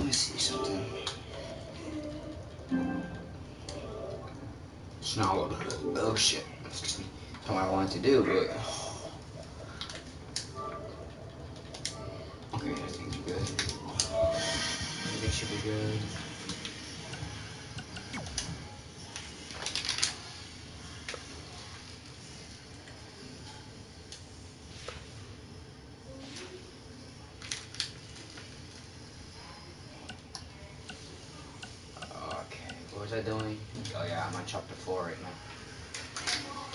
Let me see something. It's not what. Oh shit. Excuse me. It's not what I wanted to do, but. Okay, I think we're good. Everything should be good. Okay, what was I doing? Oh yeah, I'm on chapter 4 right now.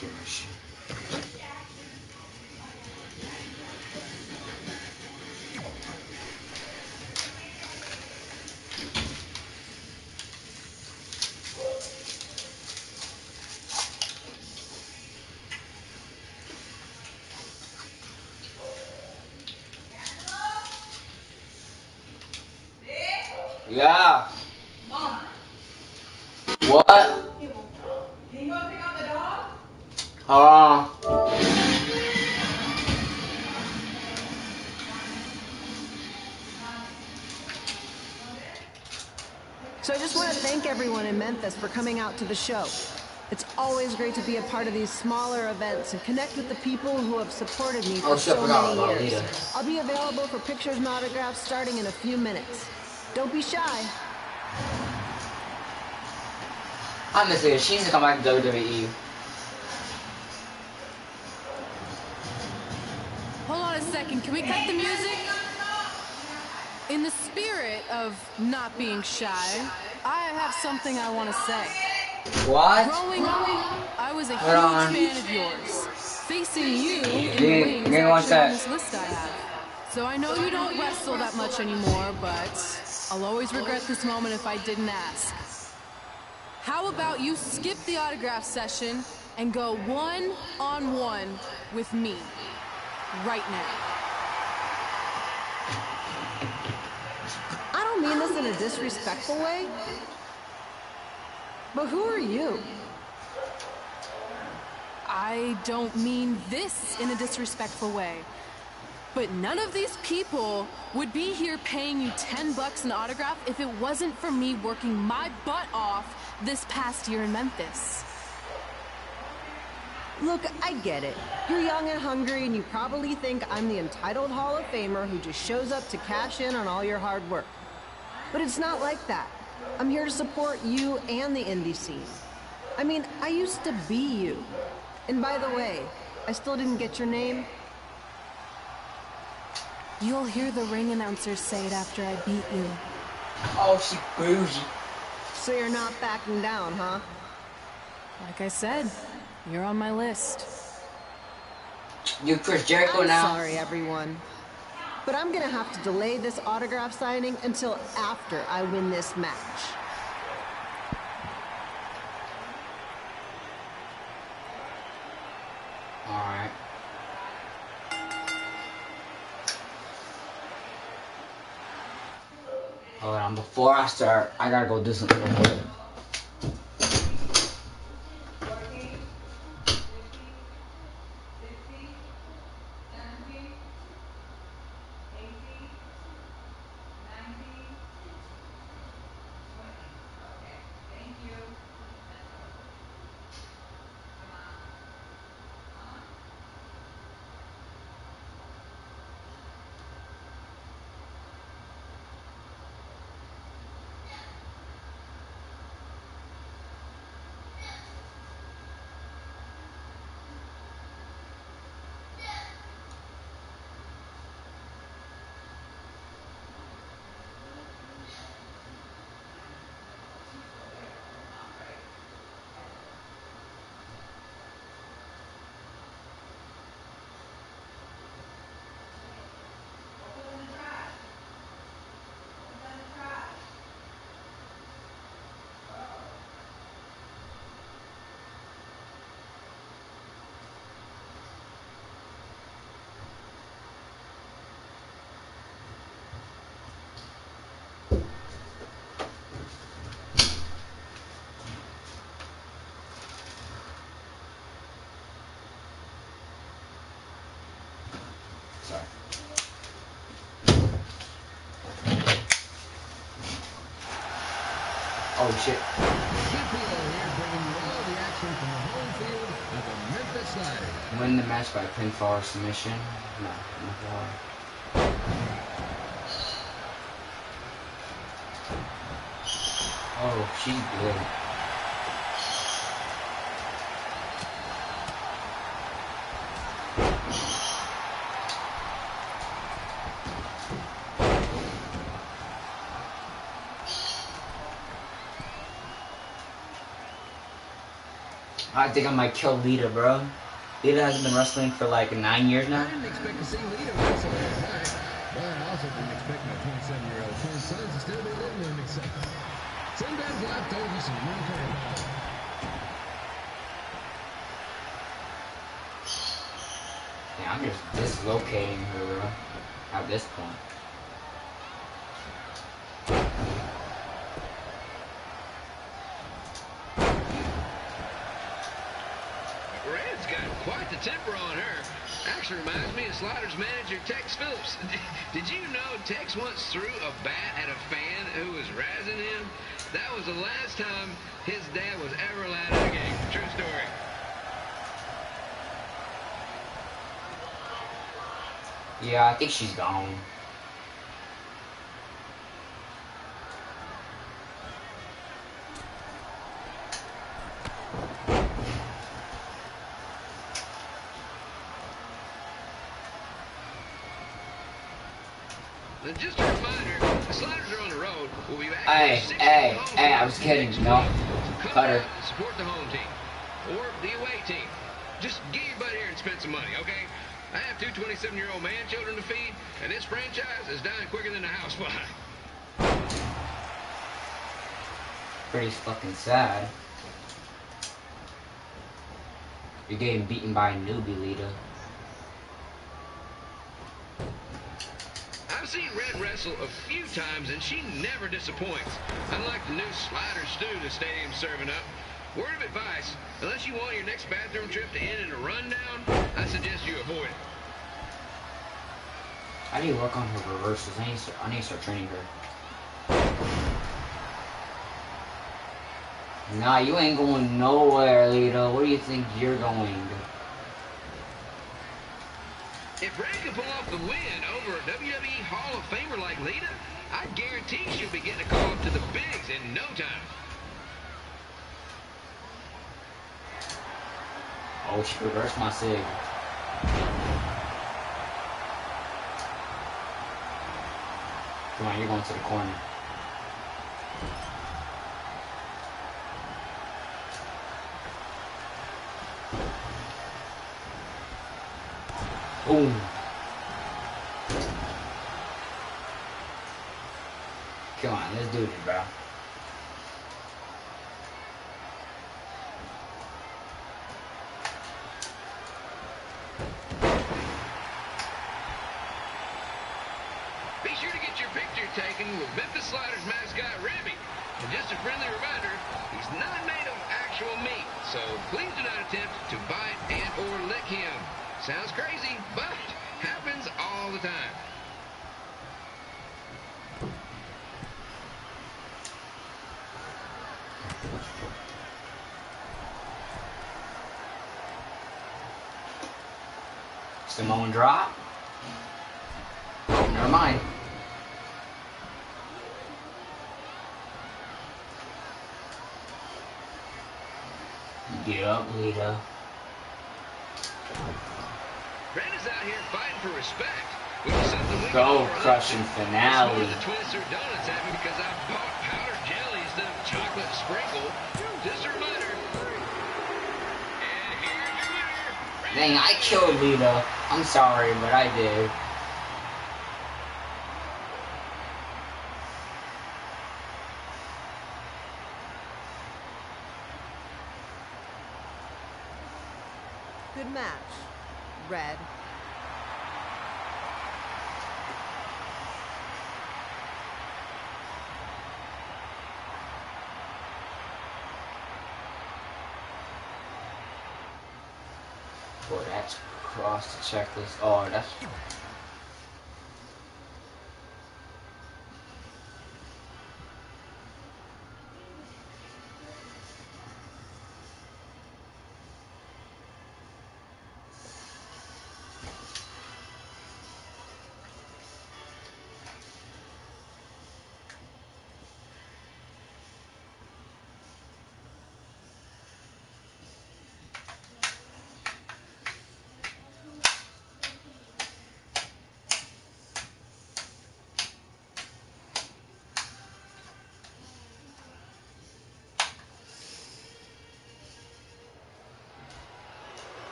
Give me a shit. Yeah. Mom. What? Can you go pick up the dog? So I just want to thank everyone in Memphis for coming out to the show. It's always great to be a part of these smaller events and connect with the people who have supported me for so many years. I'll be available for pictures and autographs starting in a few minutes. Don't be shy. Honestly, she needs to come back to WWE. Hold on a second, can we cut the music? In the spirit of not being shy, I have something I want to say. What? Growing up, I was a huge fan of yours. Facing you in the ring is actually on this list I have. So I know you don't wrestle that much anymore, but I'll always regret this moment if I didn't ask. How about you skip the autograph session and go one-on-one with me right now? I don't mean this in a disrespectful way, but who are you? I don't mean this in a disrespectful way, but none of these people would be here paying you $10 an autograph if it wasn't for me working my butt off this past year in Memphis. Look, I get it. You're young and hungry, and you probably think I'm the entitled Hall of Famer who just shows up to cash in on all your hard work. But it's not like that. I'm here to support you and the indie scene. I mean, I used to be you. And by the way, I still didn't get your name. You'll hear the ring announcers say it after I beat you. Oh, she bougie. So you're not backing down, huh? Like I said, you're on my list. You Chris Jericho now? I'm sorry, everyone. But I'm gonna have to delay this autograph signing until after I win this match. Alright. Hold on, before I start, I gotta go do something real quick. Oh shit. Win the match by pinfall or submission. No, no. Oh, she's good. I think I might kill Lita, bro. Lita hasn't been wrestling for like 9 years now. I didn't expect to see Lita wrestle last night, but I also didn't expect my 27-year-old twin sons to still be living in me. Sometimes life throws you some real curveballs. Yeah, I'm just dislocating her, bro, at this point. Red's got quite the temper on her. Actually reminds me of Slaughter's manager, Tex Phillips. Did you know Tex once threw a bat at a fan who was razzing him? That was the last time his dad was ever allowed in a game. True story. Yeah, I think she's gone. Just a reminder, the Sliders are on the road. We'll be back. Hey, I was kidding. No, cut her. Support the home team or the away team. Just get your butt here and spend some money, okay? I have two 27-year-old man children to feed, and this franchise is dying quicker than the house fly. Pretty fucking sad. You're getting beaten by a newbie, Lita. I've seen Red wrestle a few times, and she never disappoints. Unlike the new slider stew the stadium's serving up. Word of advice, unless you want your next bathroom trip to end in a rundown, I suggest you avoid it. I need to work on her reversals. I need to start training her. Nah, you ain't going nowhere, Lita. Where do you think you're going? If Red can pull off the win over a WWE Hall of Famer like Lita, I guarantee she'll be getting a call up to the bigs in no time. Oh, she reversed my sig. Come on, you're going to the corner. Boom. Come on, let's do this, bro. Be sure to get your picture taken with Memphis Sliders mascot Remy. And just a friendly reminder, he's not made of actual meat, so please do not attempt to bite and or lick him. Sounds crazy, but happens all the time. Samoan drop. Oh, never mind. Get up, Lita. Red is out here fighting for respect, which is something we Go crushing finale. the Twister Donuts at me because I bought powdered jelly instead of chocolate sprinkle. Just a reminder. And here's your winner. Dang, I killed Lita. I'm sorry, but I did. Good match, Red. Boy, that's across the checklist. Oh, that's...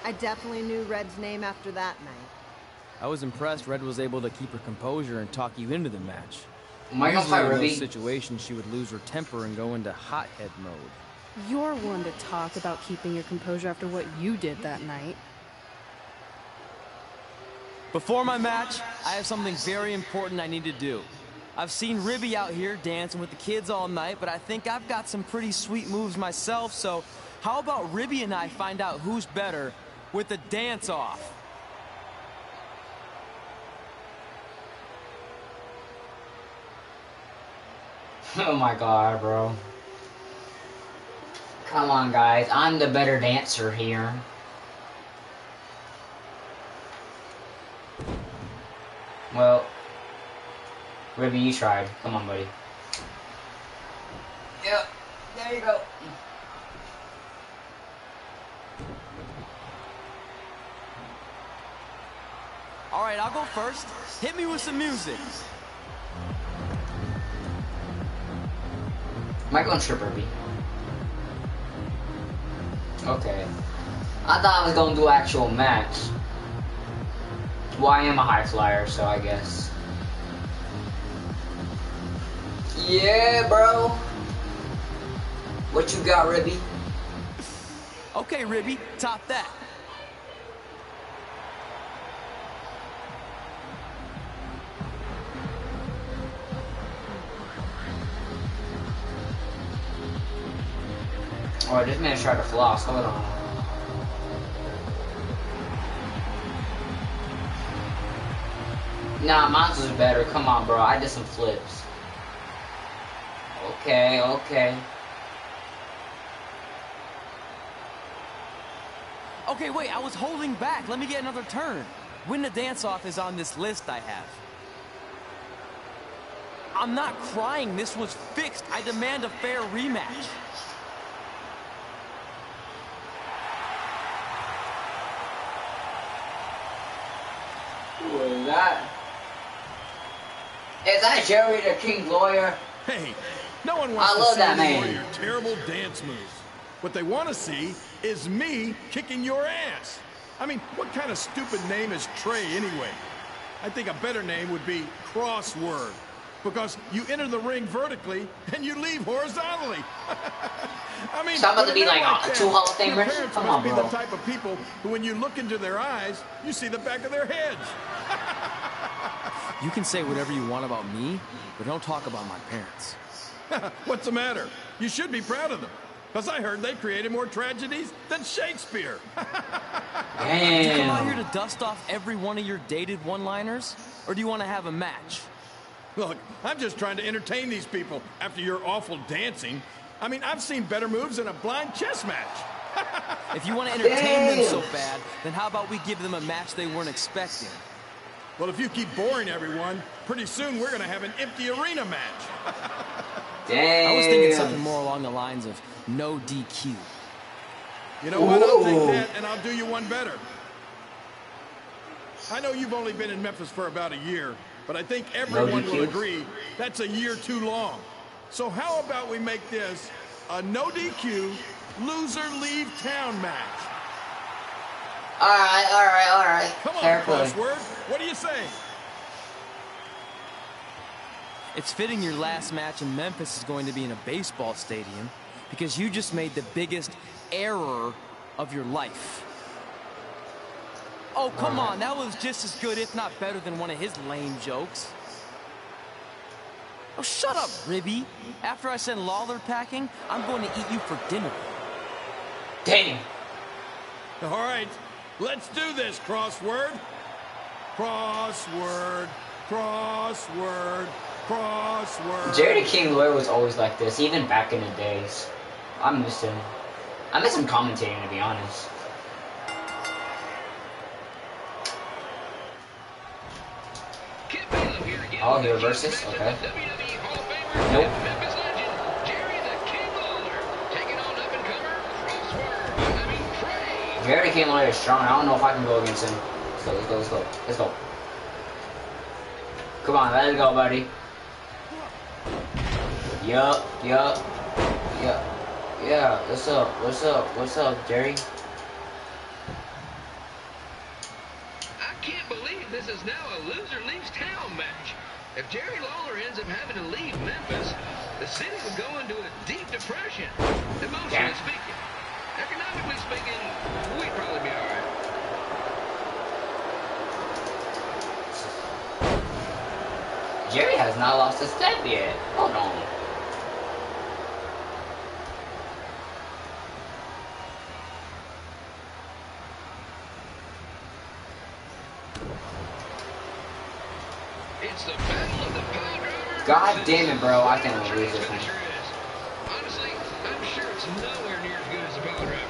I definitely knew Red's name after that night. I was impressed Red was able to keep her composure and talk you into the match. Am I gonna Usually fight in Ruby? those situations, she would lose her temper and go into hothead mode. You're one to talk about keeping your composure after what you did that night. Before my match, I have something very important I need to do. I've seen Ribby out here dancing with the kids all night, but I think I've got some pretty sweet moves myself, so how about Ribby and I find out who's better with the dance-off? Oh my god, bro. Come on, guys. I'm the better dancer here. Well, Ribby, you tried. Come on, buddy. Yep. There you go. All right, I'll go first. Hit me with some music. Am I going strip Ribby? Okay. I thought I was going to do actual match. Well, I am a high flyer, so I guess. Yeah, bro. What you got, Ribby? Okay, Ribby, top that. Oh, this man tried to floss. Hold on. Nah, mine's was better. Come on, bro. I did some flips. Okay, okay. Okay, wait, I was holding back. Let me get another turn. Win the dance-off is on this list I have. I'm not crying. This was fixed. I demand a fair rematch. Who is that? Is that Jerry the King Lawyer? Hey, no one wants I to love see that any more of man. your terrible dance moves. What they want to see is me kicking your ass. I mean, what kind of stupid name is Trey anyway? I think a better name would be Crossword, because you enter the ring vertically and you leave horizontally. I mean, So I'm about to with a be name like that, two Hall of your Famers? parents Come must on, be bro. the type of people who, when you look into their eyes, you see the back of their heads. You can say whatever you want about me, but don't talk about my parents. What's the matter? You should be proud of them, because I heard they created more tragedies than Shakespeare. Did you come out here Damn. to dust off every one of your dated one-liners? Or do you want to have a match? Look, I'm just trying to entertain these people after your awful dancing. I mean, I've seen better moves in a blind chess match. If you want to entertain them Damn. so bad, then how about we give them a match they weren't expecting? Well, if you keep boring everyone, pretty soon we're going to have an empty arena match. Damn. I was thinking something more along the lines of no DQ. You know what? I'll Ooh. take that, and I'll do you one better. I know you've only been in Memphis for about a year, but I think everyone DQ? will agree that's a year too long. So how about we make this a no DQ, loser leave town match? Alright. Come on, Fair play. Crossword. What do you say? It's fitting your last match in Memphis is going to be in a baseball stadium because you just made the biggest error of your life. Oh, come on. That was just as good, if not better, than one of his lame jokes. Oh, shut up, Ribby. After I send Lawler packing, I'm going to eat you for dinner. Damn. All right, let's do this, Crossword. Crossword, crossword, crossword. Jerry the King Lawyer was always like this, even back in the days. I miss him. I miss him commentating, to be honest. Kid Balaam here again. Oh, he reverses? Okay. WWE Hall of Famer Nope. and Memphis legend, Jerry the King Lawler, taking on up-and-comer Crossword. Jerry the King Lawyer is strong. I don't know if I can go against him. Let's go. Come on, let's go, buddy. Yup. Yeah, what's up, Jerry? is now a loser leaves town match. If Jerry Lawler ends up having to leave Memphis, the city would go into a deep depression, emotionally speaking. Economically speaking, we'd probably be all right. Jerry has not lost a step yet. Hold on. It's the battle of the pile driver. God damn it, bro. I can't lose this one. Honestly, I'm sure it's nowhere near as good as the pile driver.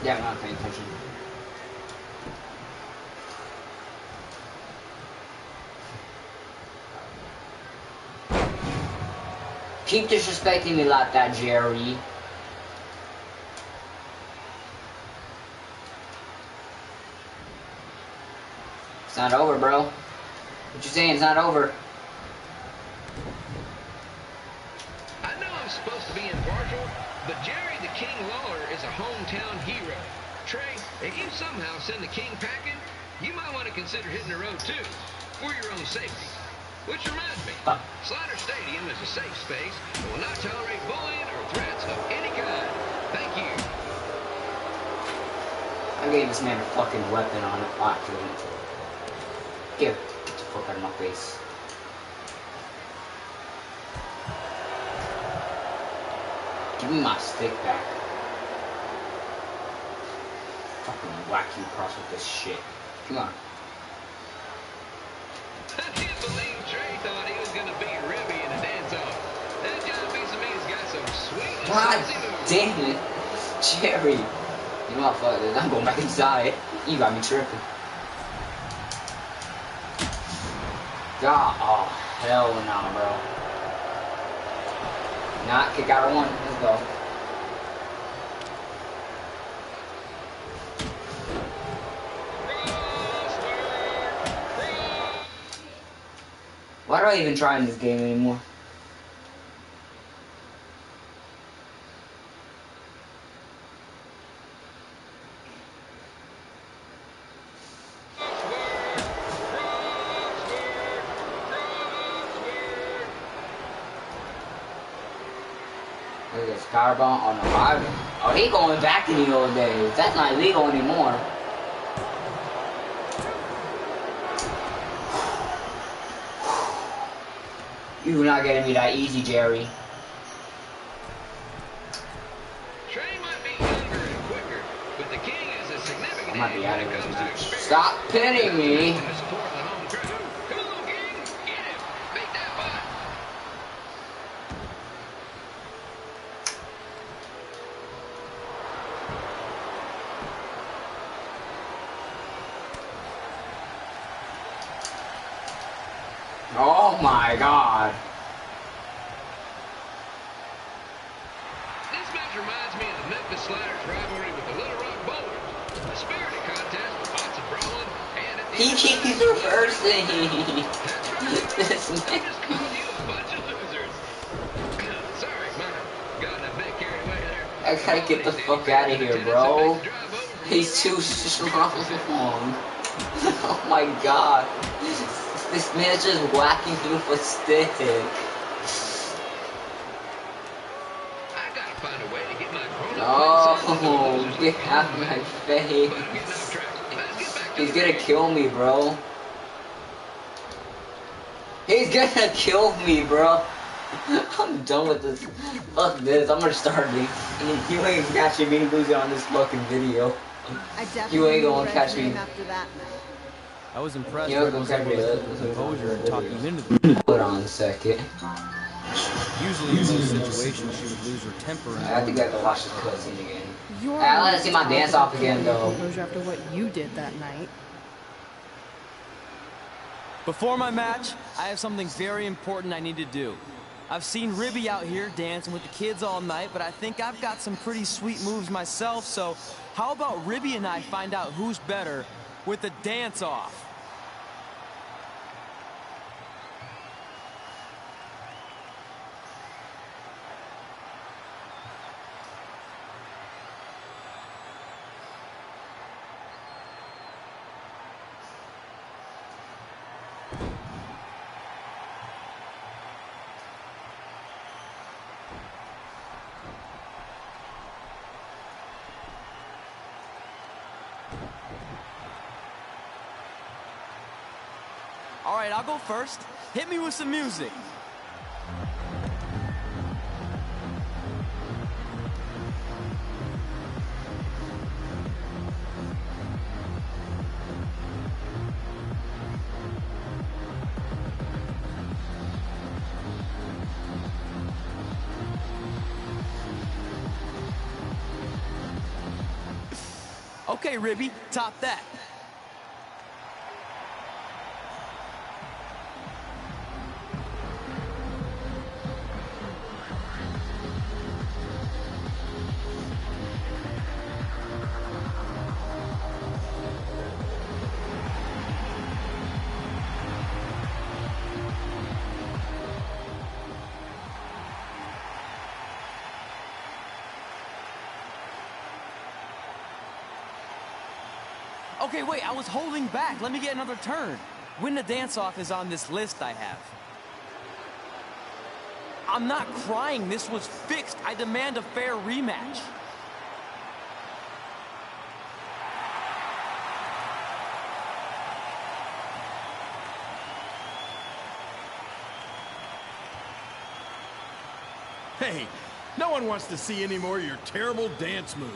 Yeah, I'm not paying attention. Keep disrespecting me like that, Jerry. It's not over, bro. What you saying? It's not over. I know I'm supposed to be impartial, but Jerry the King Lawler is a hometown hero. Trey, if you somehow send the King packing, you might want to consider hitting the road too, for your own safety. Which reminds me, Slider Stadium is a safe space and will not tolerate bullying or threats of any kind. Thank you. I gave this man a fucking weapon on it. Actually, get the fuck out of my face. Give me my stick back. Fucking whack you across with this shit. Come on. I can't believe Trey thought he was going to beat Ribby in a dance-off. That John piece of meat's got some sweet and God spicy moves. damn it. Jerry. You know what, fuck this. I'm going back inside. You got me tripping. God, oh, hell no, bro. Not kick out of one. Let's go. Why do I even try in this game anymore? Look at this powerbomb on the Bible. Oh, he going back in the old days. That's not illegal anymore. You're not getting me that easy, Jerry. Trey might be younger and quicker, but the King is a significant I might be out age of when it this comes to match. experience. Stop pinning me. And the support of the home crowd. Come on, King. Get him. Make that fight. Oh my God. This match reminds me of the Memphis Sliders rivalry with the Little Rock Bowlers. A spirited contest with lots of brawling, and at the He end of keeps the reversing. That's This right. I man. just called you a bunch of losers. Sorry, man. Got a bit carried away there. I gotta get the fuck out of here, bro. He's too strong. Oh my God. This man's just whacking me with a stick. I gotta find a way to get my Oh, get out of my face. He's gonna kill me, bro. He's gonna kill me, bro. I'm done with this. Fuck this. I'm restarting. You ain't catching me losing on this fucking video. I You ain't definitely gonna regret catch the name me. after that night. I was impressed You're I gonna was catch able me. to keep the composure and talk you into the... Hold on a second. Usually in those situations, she would lose her temper and... I think I have to watch this cutscene again. You're I let allowed her see to my talk dance about off again, keeping your though. composure after what you did that night. Before my match, I have something very important I need to do. I've seen Ribby out here dancing with the kids all night, but I think I've got some pretty sweet moves myself, so how about Ribby and I find out who's better with the dance-off? All right, I'll go first. Hit me with some music. Okay, Ribby, top that. Okay, wait, I was holding back. Let me get another turn. Win the dance-off is on this list I have. I'm not crying. This was fixed. I demand a fair rematch. Hey, no one wants to see any more of your terrible dance moves.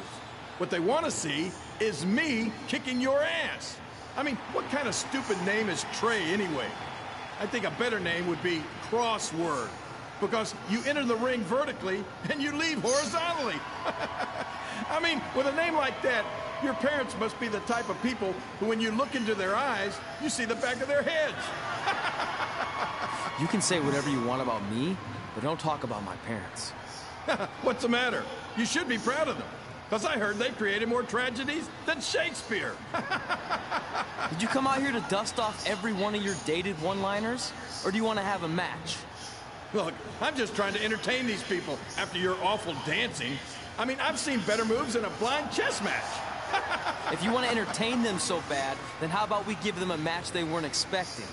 What they want to see is me kicking your ass. I mean, what kind of stupid name is Trey anyway? I think a better name would be Crossword, because you enter the ring vertically and you leave horizontally. I mean, with a name like that, your parents must be the type of people who, when you look into their eyes, you see the back of their heads. You can say whatever you want about me, but don't talk about my parents. What's the matter? You should be proud of them, because I heard they created more tragedies than Shakespeare. Did you come out here to dust off every one of your dated one-liners? Or do you want to have a match? Look, I'm just trying to entertain these people after your awful dancing. I mean, I've seen better moves in a blind chess match. If you want to entertain them so bad, then how about we give them a match they weren't expecting?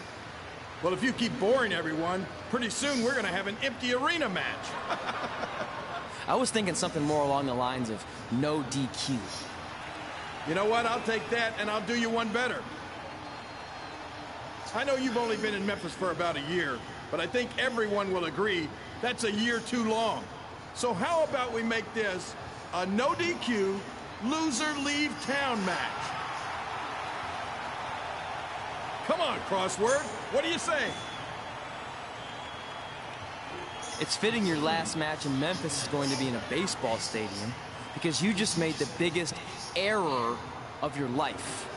Well, if you keep boring everyone, pretty soon we're going to have an empty arena match. I was thinking something more along the lines of no DQ. You know what? I'll take that, and I'll do you one better. I know you've only been in Memphis for about a year, but I think everyone will agree that's a year too long. So how about we make this a no DQ, loser leave town match? Come on, Crossword. What do you say? It's fitting your last match in Memphis is going to be in a baseball stadium because you just made the biggest error of your life.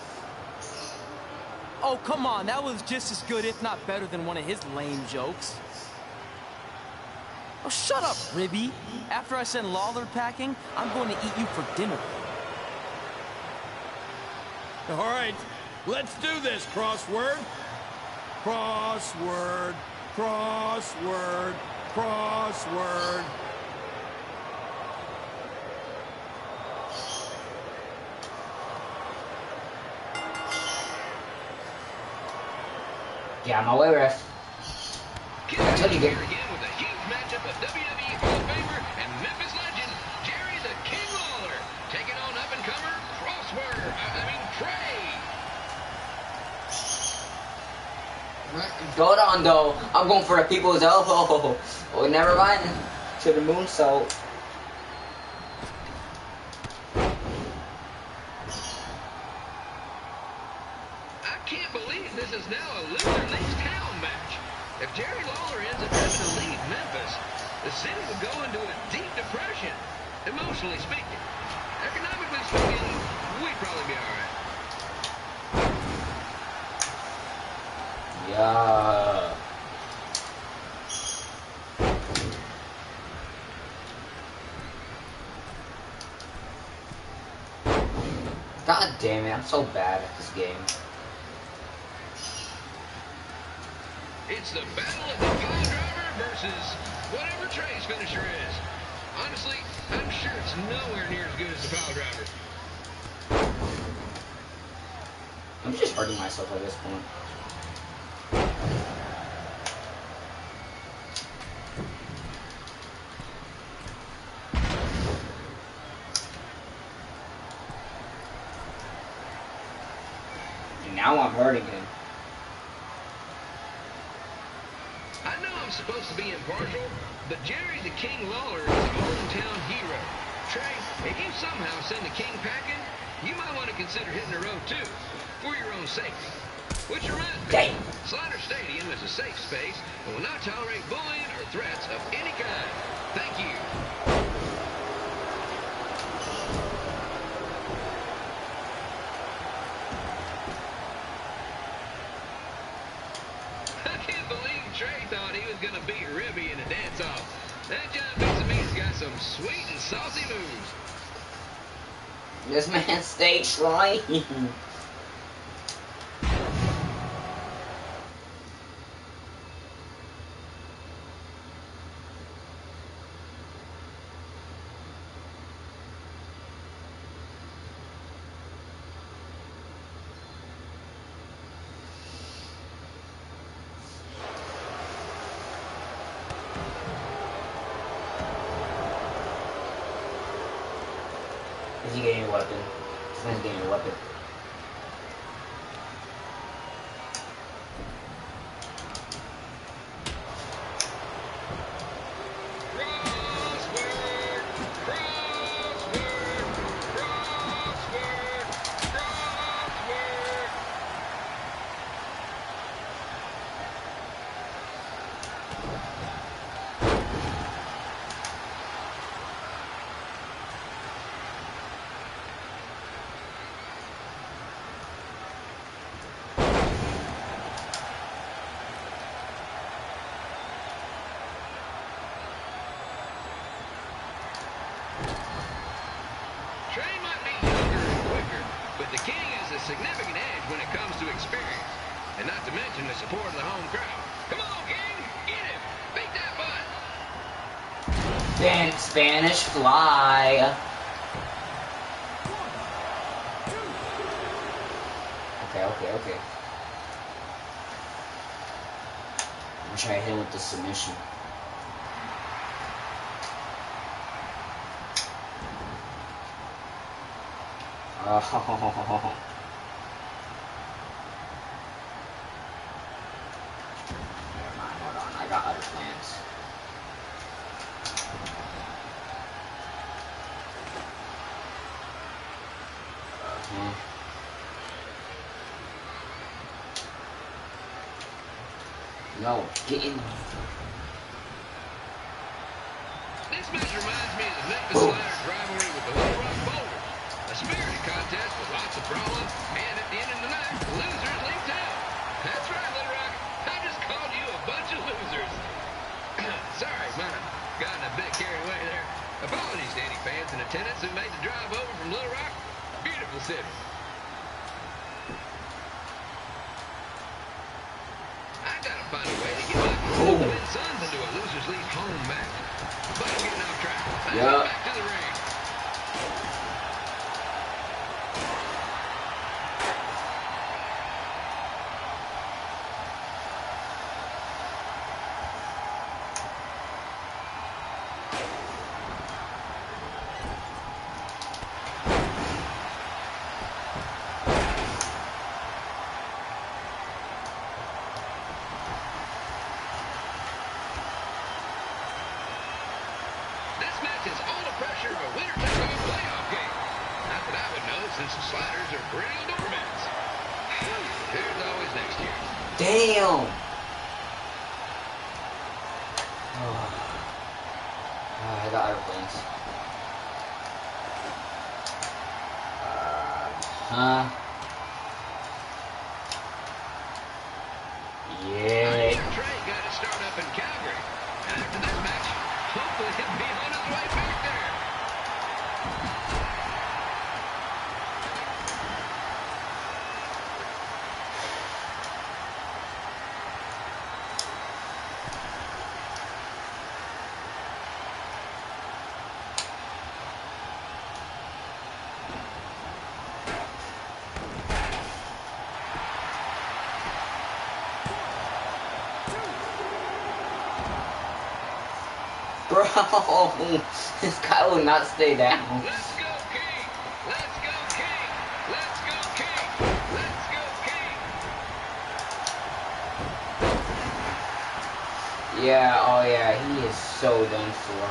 Oh, come on. That was just as good, if not better, than one of his lame jokes. Oh, shut up, Ribby. After I send Lawler packing, I'm going to eat you for dinner. All right, let's do this, Crossword. Crossword, crossword, crossword. Get out of my way, ref. I told you, Here again with a huge matchup of WWE Hall of Famer and Memphis legend Jerry the King Lawler taking on up-and-comer Crossword. Hold on, though. I'm going for the people's elbow. Oh, never mind. To the moonsault. I can't believe this is now a loser leaves town match. If Jerry Lawler ends up having to leave Memphis, the city would go into a deep depression, emotionally speaking. Economically speaking, we'd probably be all right. Yeah. God damn it, I'm so bad at this game. It's the battle of the pile driver versus whatever Trey's finisher is. Honestly, I'm sure it's nowhere near as good as the pile driver. I'm just hurting myself at this point. And now I'm hurting him. supposed to be impartial, but Jerry the King Lawler is a hometown hero. Trey, if you somehow send the King packing, you might want to consider hitting the road too, for your own safety. Which reminds me, Slaughter Stadium is a safe space and will not tolerate bullying or threats of any kind. Thank you. I can't believe Trey thought he was going to beat Ribby in a dance-off. That John Vincent's got some sweet and saucy moves. This man stayed trying. Is he getting a weapon? This man's getting a weapon. Trey might be younger and quicker, but the King has a significant edge when it comes to experience, and not to mention the support of the home crowd. Come on, King, get him! Beat that butt! Spanish fly. Okay. I'm gonna try to hit him with the submission. Oh. Never mind, hold on. I got other plans. No, get in. This match reminds me of the Memphis Sliders rivalry with the Little Rock Boulders. A spirited contest with lots of brawling, and at the end of the night, the losers leave town. That's right, Little Rock. I just called you a bunch of losers. Sorry, might have gotten a bit carried away there. Apologies to any fans in attendance who made the drive over from Little Rock. Beautiful city. I gotta find a way to get my twin sons into a losers league home match. But I'm getting off track. Back to the ring. This match is all the pressure of a winner-take-all playoff game. Not that I would know, since the Sliders are perennial doormats. There's always next year. Damn. I got airplanes. Yeah. Trey got to start up in Calgary. And after this match, hopefully he'll be on his way back there. Bro, this guy will not stay down. Let's go, King! Let's go, King! Let's go, King! Let's go, King! Yeah, oh yeah, he is so done for.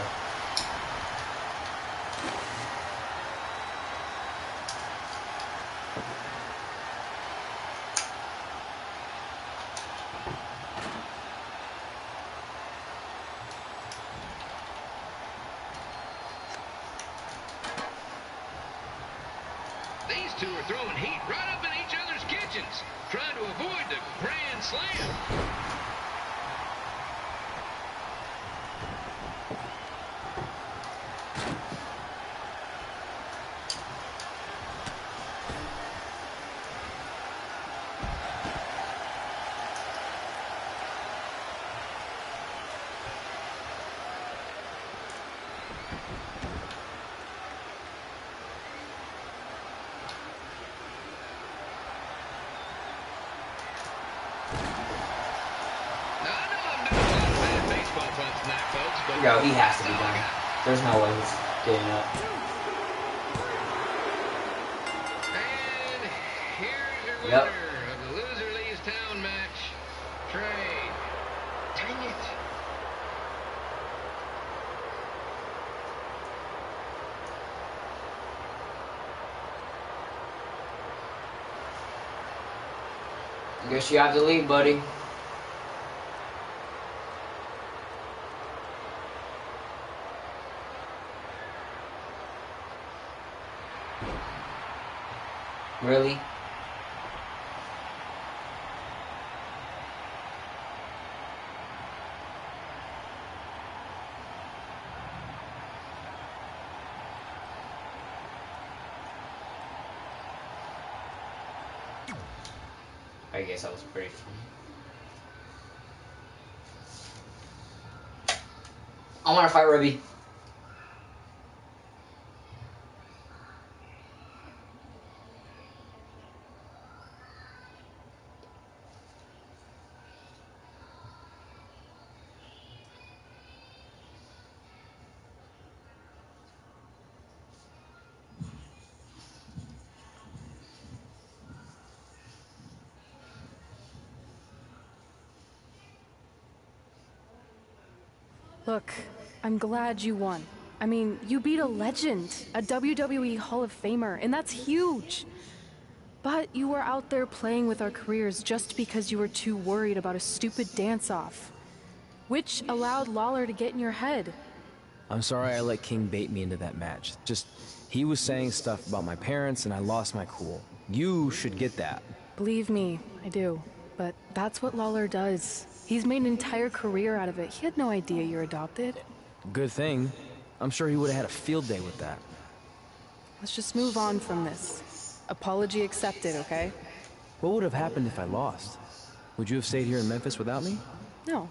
These two are throwing heat right up in each other's kitchens, trying to avoid the Grand Slam. Yo, he has to be done. There's no way he's getting up. And here's your winner Yep. of the Loser Leaves Town match, Trey. Dang it. I guess you have to leave, buddy. Really? I guess that was pretty funny. I want to fight Ruby. Look, I'm glad you won. I mean, you beat a legend, a WWE Hall of Famer, and that's huge. But you were out there playing with our careers just because you were too worried about a stupid dance-off, which allowed Lawler to get in your head. I'm sorry I let King bait me into that match. Just, he was saying stuff about my parents and I lost my cool. You should get that. Believe me, I do. But that's what Lawler does. He's made an entire career out of it. He had no idea you're adopted. Good thing. I'm sure he would have had a field day with that. Let's just move on from this. Apology accepted, okay? What would have happened if I lost? Would you have stayed here in Memphis without me? No.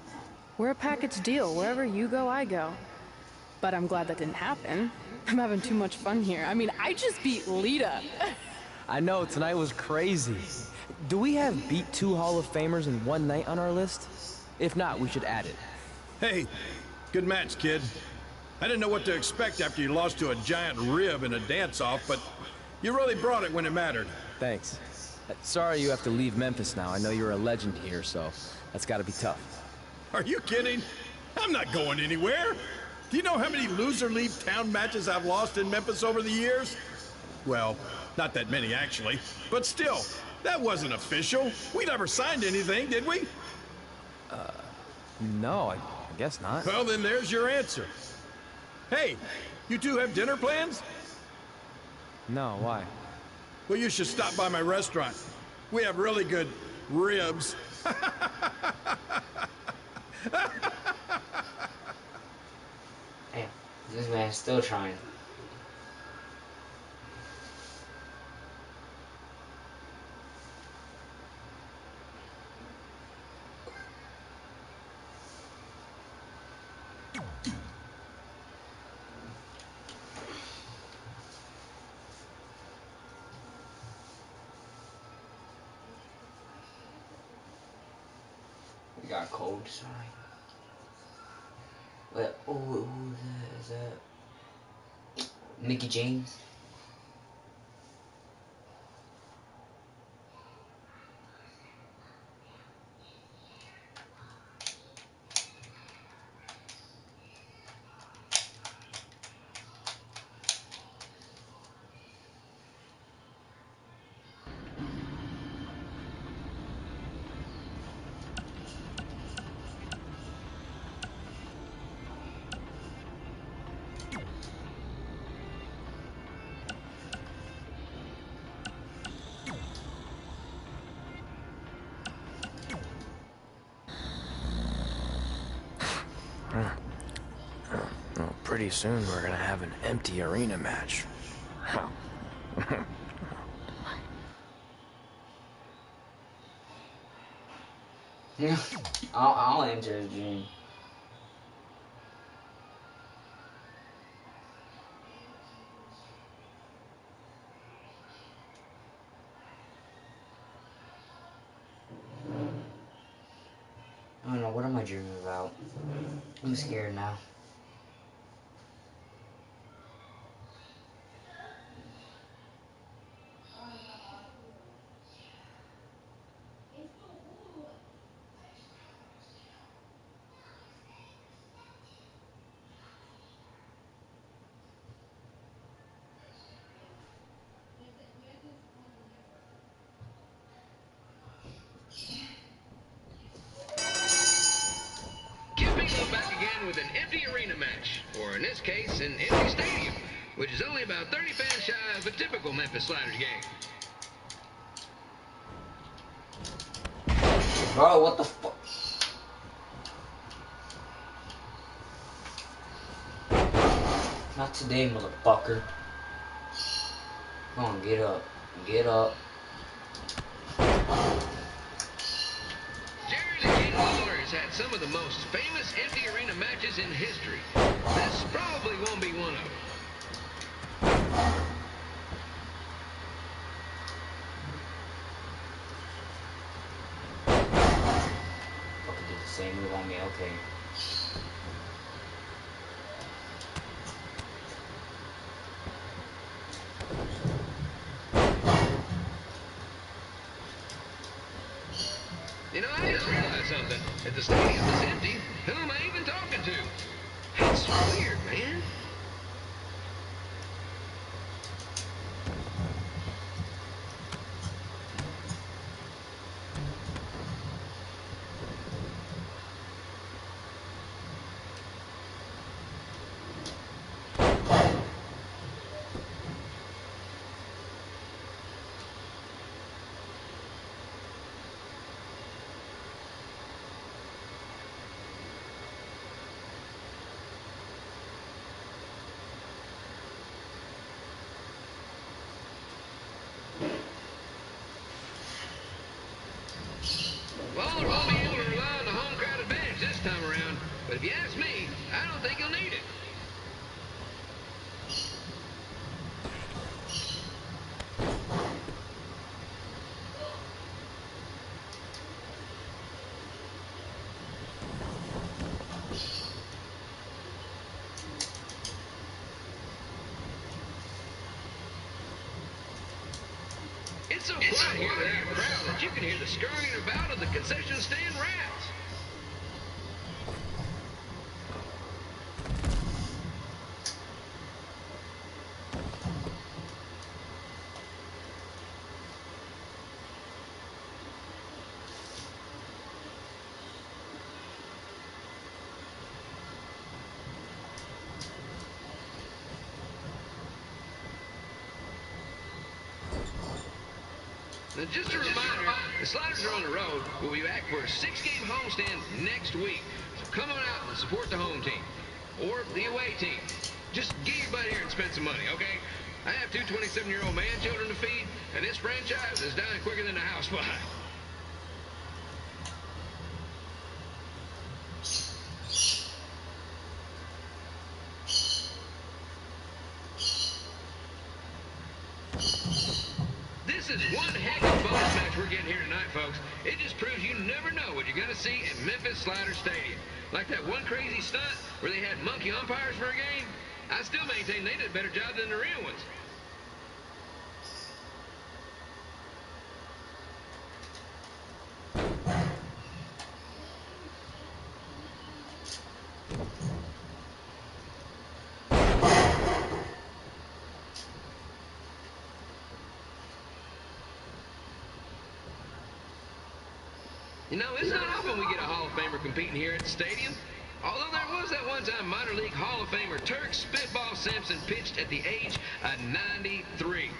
We're a package deal. Wherever you go, I go. But I'm glad that didn't happen. I'm having too much fun here. I mean, I just beat Lita. I know, tonight was crazy. Do we have beat 2 Hall of Famers in one night on our list? If not, we should add it. Hey, good match, kid. I didn't know what to expect after you lost to a giant rib in a dance-off, but you really brought it when it mattered. Thanks. Sorry you have to leave Memphis now. I know you're a legend here, so that's gotta be tough. Are you kidding? I'm not going anywhere. Do you know how many loser leave town matches I've lost in Memphis over the years? Well, not that many actually, but still, that wasn't official. We never signed anything, did we? No, I guess not. Well, then there's your answer. Hey, you two have dinner plans? No, why? Well, you should stop by my restaurant. We have really good ribs. Damn, this man's still trying. We got cold, sorry. What? Oh, who is that? Mickey James? pretty soon we're gonna have an empty arena match. I'll enter the dream. I don't know, what am I dreaming about? I'm scared now. Back again with an empty arena match, or in this case, an empty stadium, which is only about 30 fans shy of a typical Memphis Sliders game. Bro, what the fuck? Not today, motherfucker. Come on, get up. Get up. Jerry the King Lawler has had some of the most famous empty arena matches in history. This probably won't be one of them. Fucking did the same move on me, okay. You know, I just realized something. If the stadium is empty, who am I even talking to? That's weird, man. Lawler won't be able to rely on the home crowd advantage this time around, but if you ask me, I don't think he'll need it. It's so quiet here without a crowd that you can hear the scurrying about of the concession stand rats. Now, just a reminder, the Sliders are on the road. We'll be back for a 6-game homestand next week. So come on out and support the home team. Or the away team. Just get your butt here and spend some money, okay? I have 2 27-year-old man children to feed, and this franchise is dying quicker than the house fly. This is one heck of a bonus match we're getting here tonight, folks. It just proves you never know what you're going to see at Memphis Sliders Stadium. Like that one crazy stunt where they had monkey umpires for a game. I still maintain they did a better job than the real ones. You know, it's not often we get a Hall of Famer competing here at the stadium. Although there was that one time minor league Hall of Famer Turk Spitball Simpson pitched at the age of 93.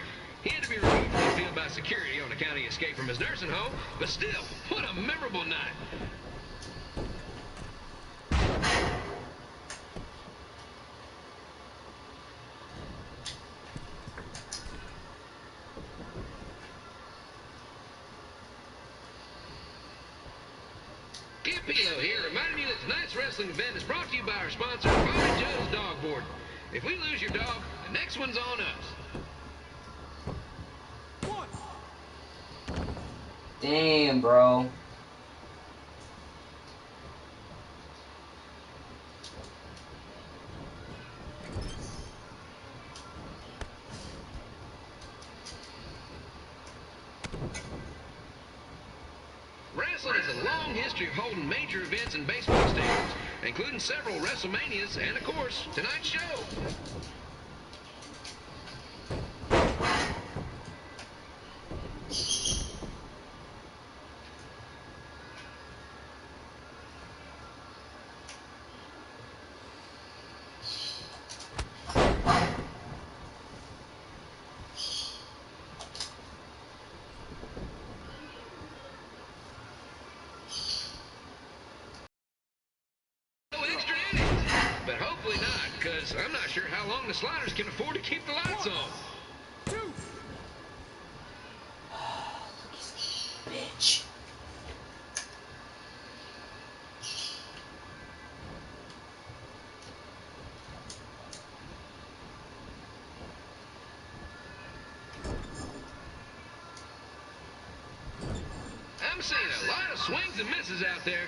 He had to be removed from the field by security on account he escaped from his nursing home, but still, what a memorable night. D'Angelo here, reminding you that tonight's wrestling event is brought to you by our sponsor, Bobby Joe's Dog Board. If we lose your dog, the next one's on us. Damn, bro. Wrestling has a long history of holding major events in baseball stadiums, including several WrestleManias and, of course, tonight's show. But hopefully not, because I'm not sure how long the Sliders can afford to keep the lights on. Bitch. I'm seeing a lot of swings and misses out there.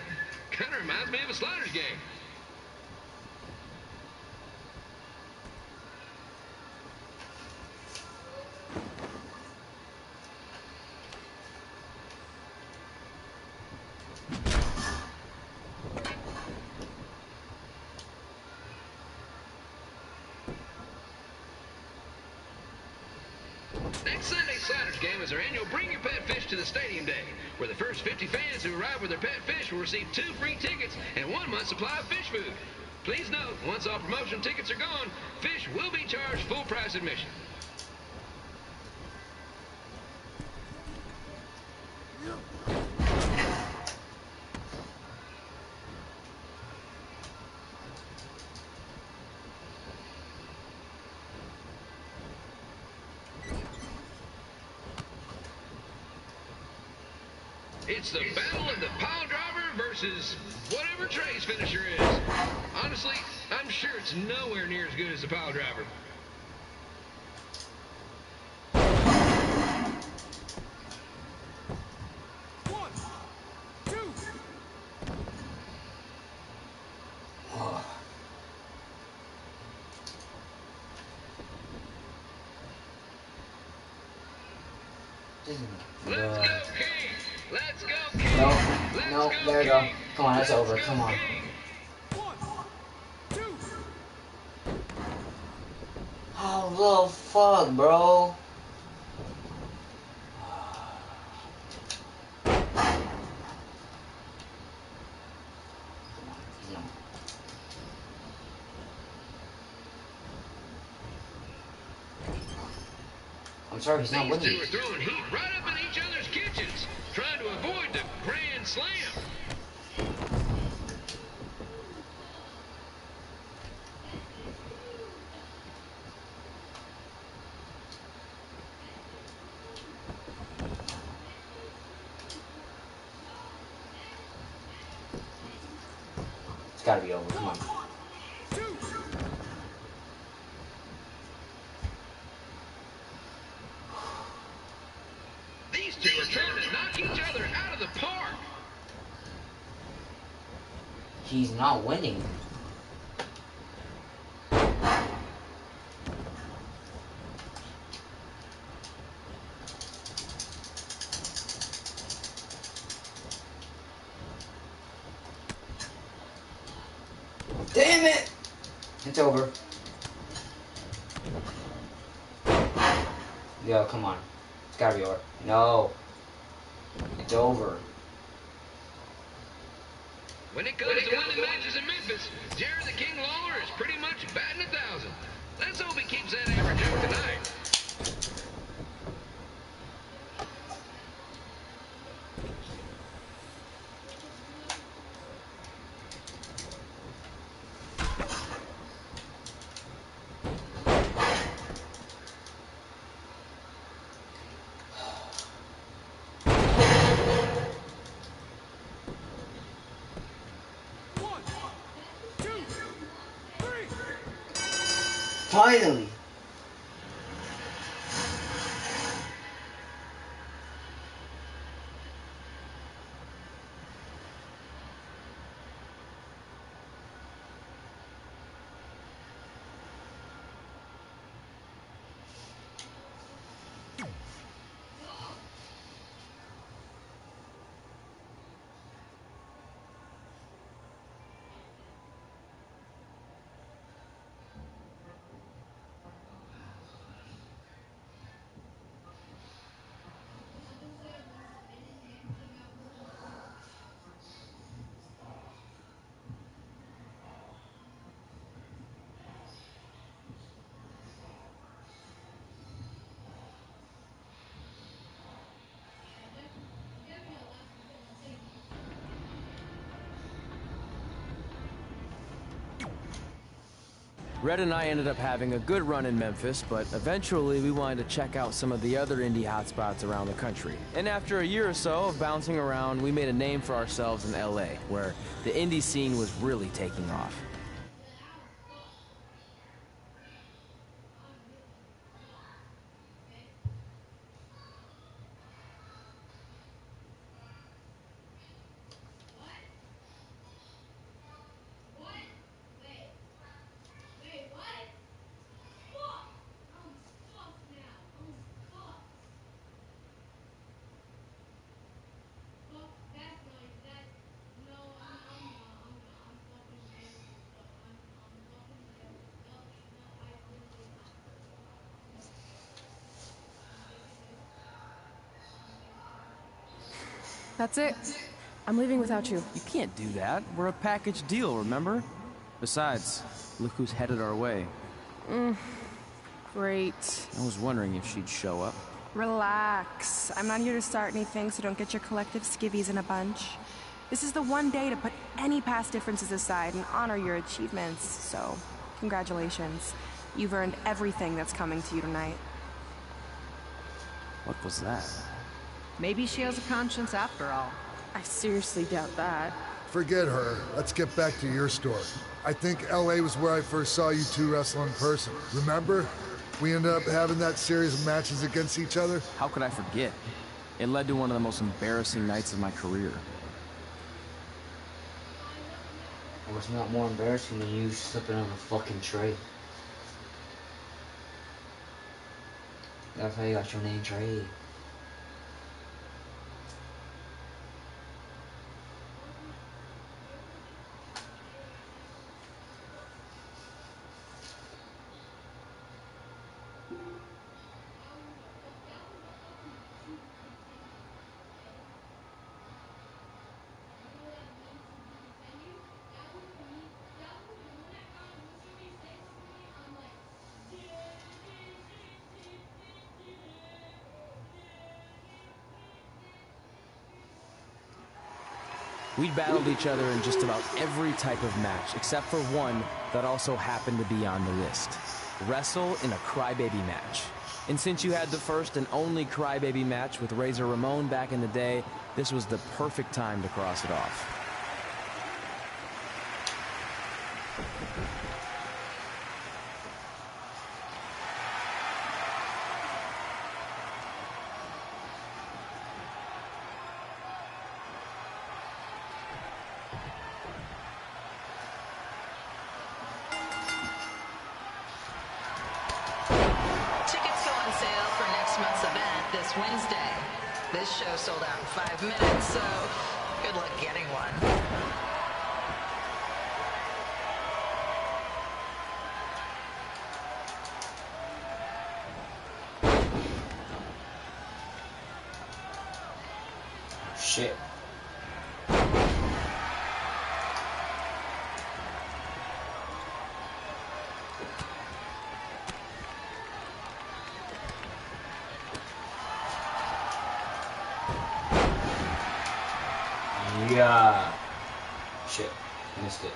Kind of reminds me of a Sliders game. Next Sunday's Sliders game is our annual Bring Your Pet Fish to the Stadium Day, where the first 50 fans who arrive with their pet fish will receive 2 free tickets and 1 month supply of fish food. Please note, once all promotion tickets are gone, fish will be charged full price admission. It's the battle of the pile driver versus whatever Trey's finisher is. Honestly, I'm sure it's nowhere near as good as the pile driver. Let's go, King! Let's go, King! No, there you go. Come on, it's over. Come on. Oh, the fuck, bro? I'm sorry, he's not winning. These two are throwing heat right up in each other's kitchens, trying to avoid the grand slam. It's gotta be over. Come on. These two are trying to knock each other out of the park. He's not winning. Damn it! It's over. Yo, come on. It's gotta be over. No. It's over. When it comes to winning matches in Memphis, Jerry the King Lawler is pretty much batting 1,000. Let's hope he keeps that average up tonight. Finally. Red and I ended up having a good run in Memphis, but eventually we wanted to check out some of the other indie hotspots around the country. And after a year or so of bouncing around, we made a name for ourselves in LA, where the indie scene was really taking off. That's it. I'm leaving without you. You can't do that. We're a package deal, remember? Besides, look who's headed our way. Great. I was wondering if she'd show up. Relax. I'm not here to start anything, so don't get your collective skivvies in a bunch. This is the one day to put any past differences aside and honor your achievements, so congratulations. You've earned everything that's coming to you tonight. What was that? Maybe she has a conscience after all. I seriously doubt that. Forget her. Let's get back to your story. I think LA was where I first saw you two wrestle in person. Remember? We ended up having that series of matches against each other. How could I forget? It led to one of the most embarrassing nights of my career. What's not more embarrassing than you slipping on a fucking tray? That's how you got your name, Trey. We battled each other in just about every type of match, except for one that also happened to be on the list. Wrestle in a crybaby match. And since you had the first and only crybaby match with Razor Ramon back in the day, this was the perfect time to cross it off. Wednesday. This show sold out in 5 minutes, so good luck getting one. Shit. Yeah. Shit. Missed it.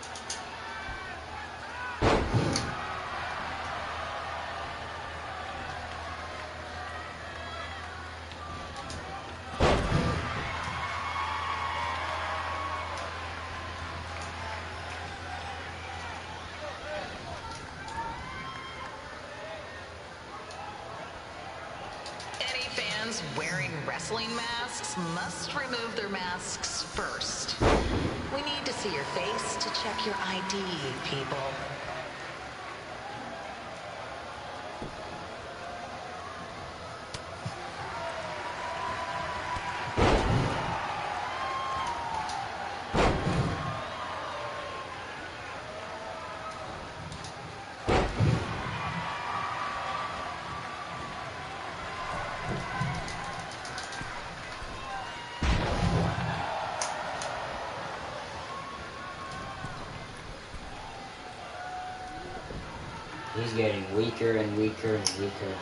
fans wearing wrestling masks must remove their masks first. We need to see your face to check your ID, people. He's getting weaker and weaker and weaker.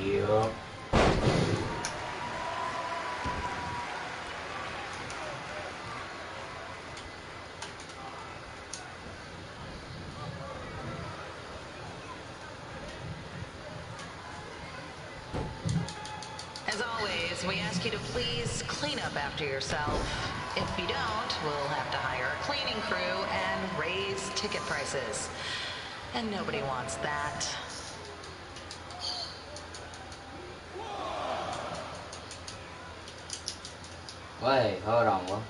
Yup. As always, we ask you to please clean up after yourself. If you don't, we'll have to hire a cleaning crew and raise ticket prices. And nobody wants that. Wait, hold on, what?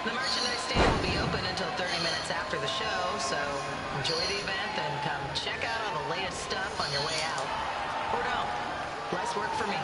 The merchandise stand will be open until 30 minutes after the show, so enjoy the event and come check out all the latest stuff on your way out. Or don't. Less work for me.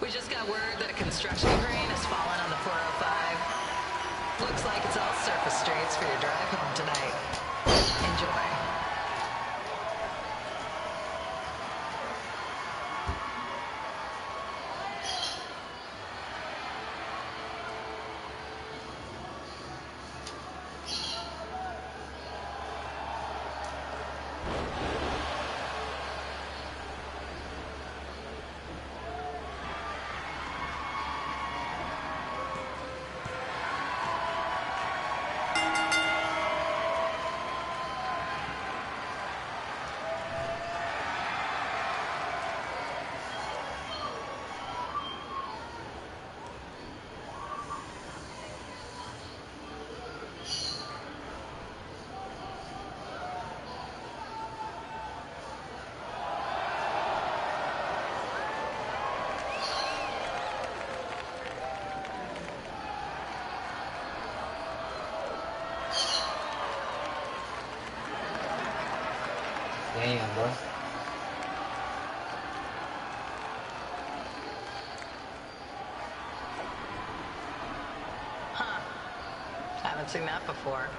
We just got word that a construction crane has fallen on the 405. Looks like it's all surface streets for your drive home tonight. Enjoy. Damn, bro. Huh. Haven't seen that before.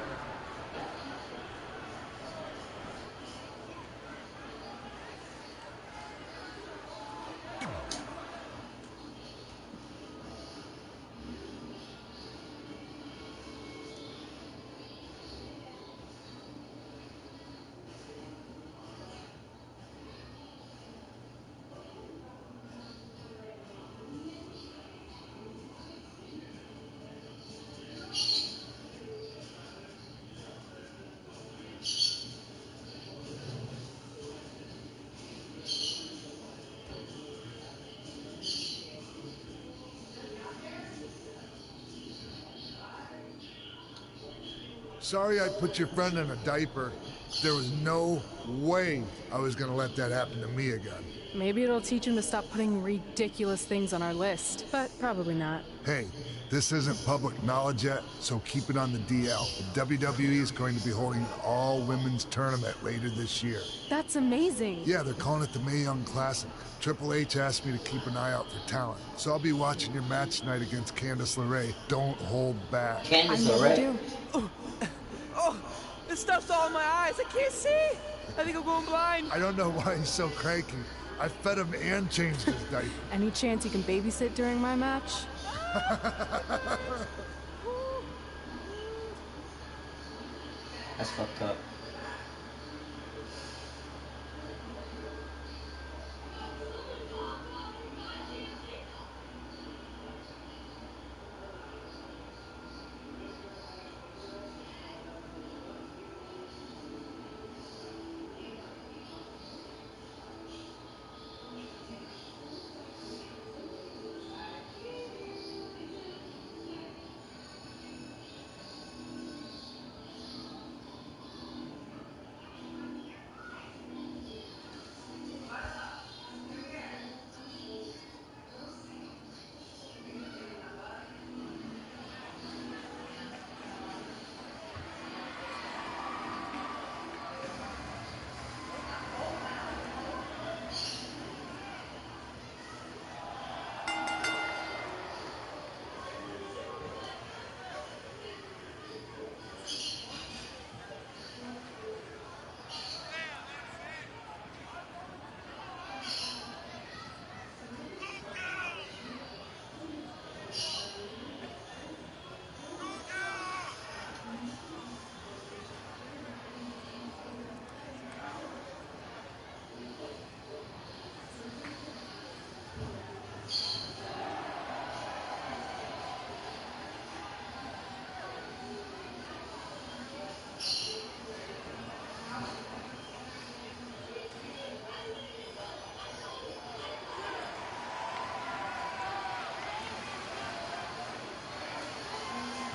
Sorry I put your friend in a diaper. There was no way I was gonna let that happen to me again. Maybe it'll teach him to stop putting ridiculous things on our list, but probably not. Hey, this isn't public knowledge yet, so keep it on the DL. The WWE is going to be holding an all-women's tournament later this year. That's amazing. Yeah, they're calling it the Mae Young Classic. Triple H asked me to keep an eye out for talent, so I'll be watching your match tonight against Candice LeRae. Don't hold back. Candice I never LeRae. do. Oh, this stuff's all in my eyes. I can't see. I think I'm going blind. I don't know why he's so cranky. I fed him and changed his diaper. Any chance you can babysit during my match? That's fucked up.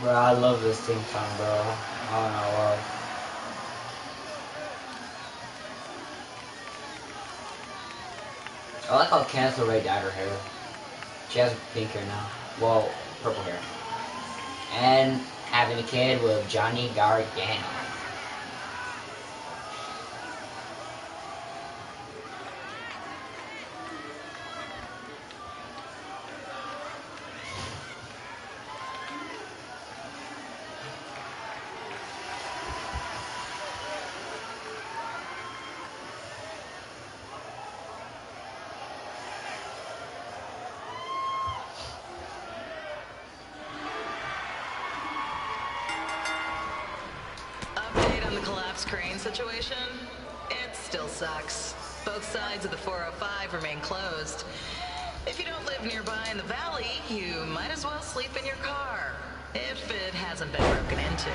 Bro, I love this theme song, bro. I don't know why. I like how Candice LeRae dyed her hair. She has pink hair now. Well, purple hair. And having a kid with Johnny Gargano. Update on the collapsed crane situation? It still sucks. Both sides of the 405 remain closed. If you don't live nearby in the valley, you might as well sleep in your car, if it hasn't been broken into.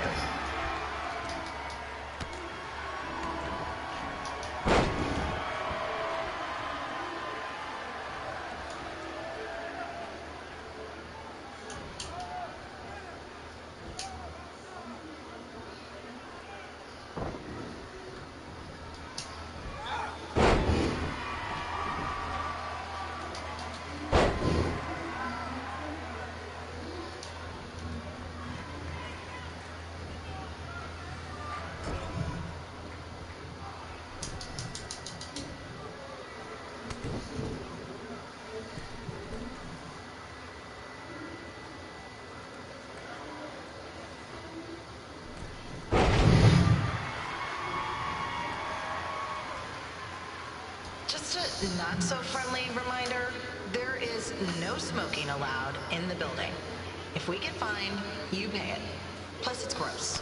Just a not-so-friendly reminder, there is no smoking allowed in the building. If we get fined, you pay it. Plus, it's gross.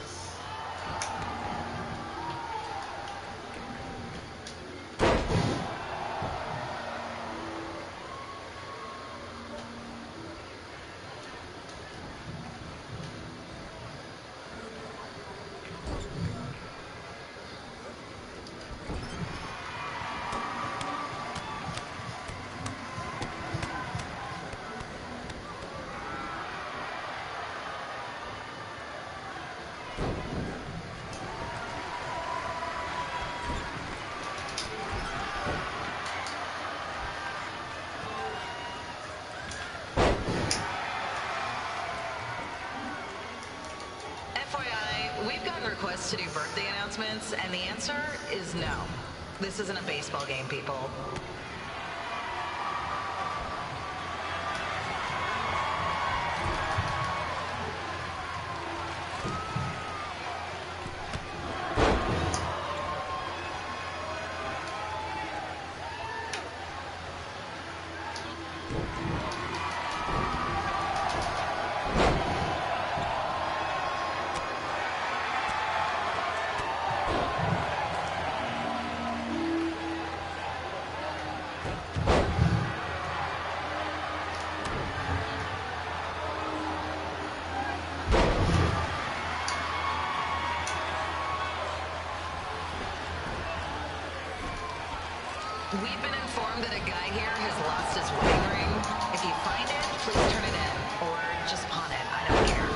announcements, and the answer is no. This isn't a baseball game, people. We've been informed that a guy here has lost his wedding ring. If you find it, please turn it in. Or just pawn it. I don't care.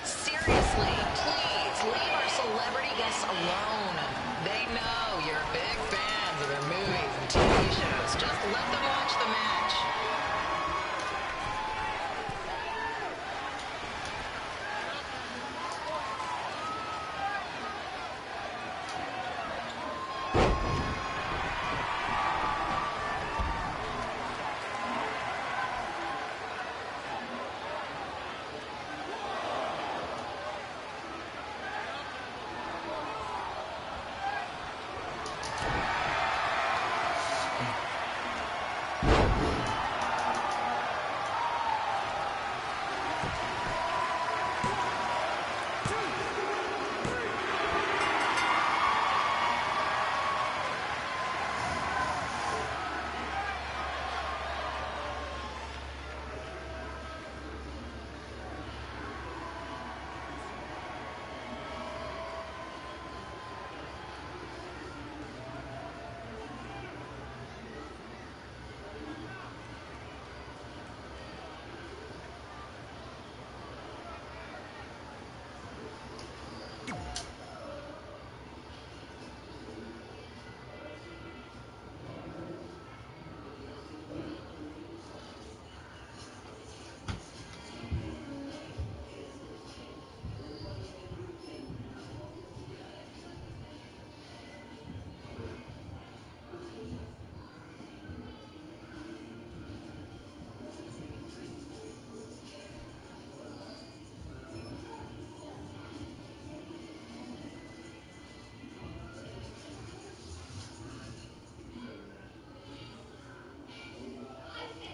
Seriously, please leave our celebrity guests alone. They know you're big fans of their movies and TV shows. Just let them watch the match.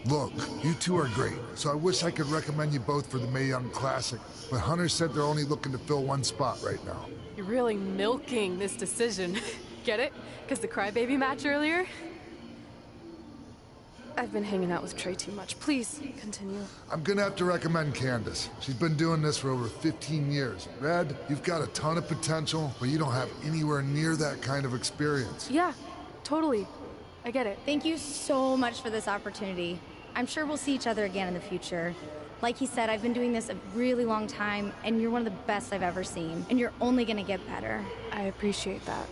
Look, you two are great, so I wish I could recommend you both for the Mae Young Classic, but Hunter said they're only looking to fill one spot right now. You're really milking this decision. Get it? Because the crybaby match earlier? I've been hanging out with Trey too much. Please, continue. I'm gonna have to recommend Candace. She's been doing this for over 15 years. Red, you've got a ton of potential, but you don't have anywhere near that kind of experience. Yeah, totally. I get it. Thank you so much for this opportunity. I'm sure we'll see each other again in the future. Like he said, I've been doing this a really long time, and you're one of the best I've ever seen. And you're only gonna get better. I appreciate that.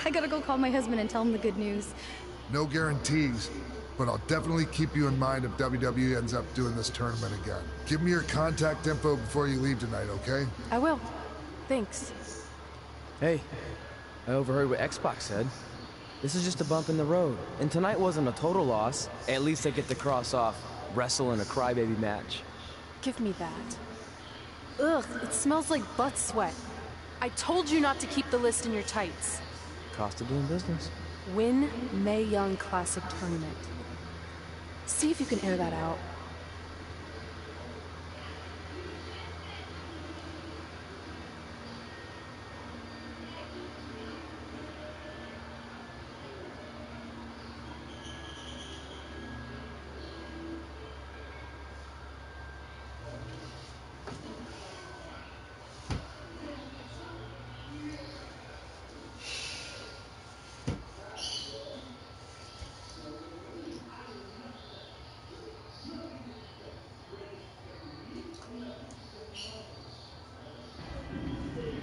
I gotta go call my husband and tell him the good news. No guarantees, but I'll definitely keep you in mind if WWE ends up doing this tournament again. Give me your contact info before you leave tonight, okay? I will. Thanks. Hey, I overheard what X-Pac said. This is just a bump in the road, and tonight wasn't a total loss. At least I get to cross off wrestle in a crybaby match. Give me that. Ugh, it smells like butt sweat. I told you not to keep the list in your tights. Cost of doing business. Win Mae Young Classic Tournament. See if you can air that out.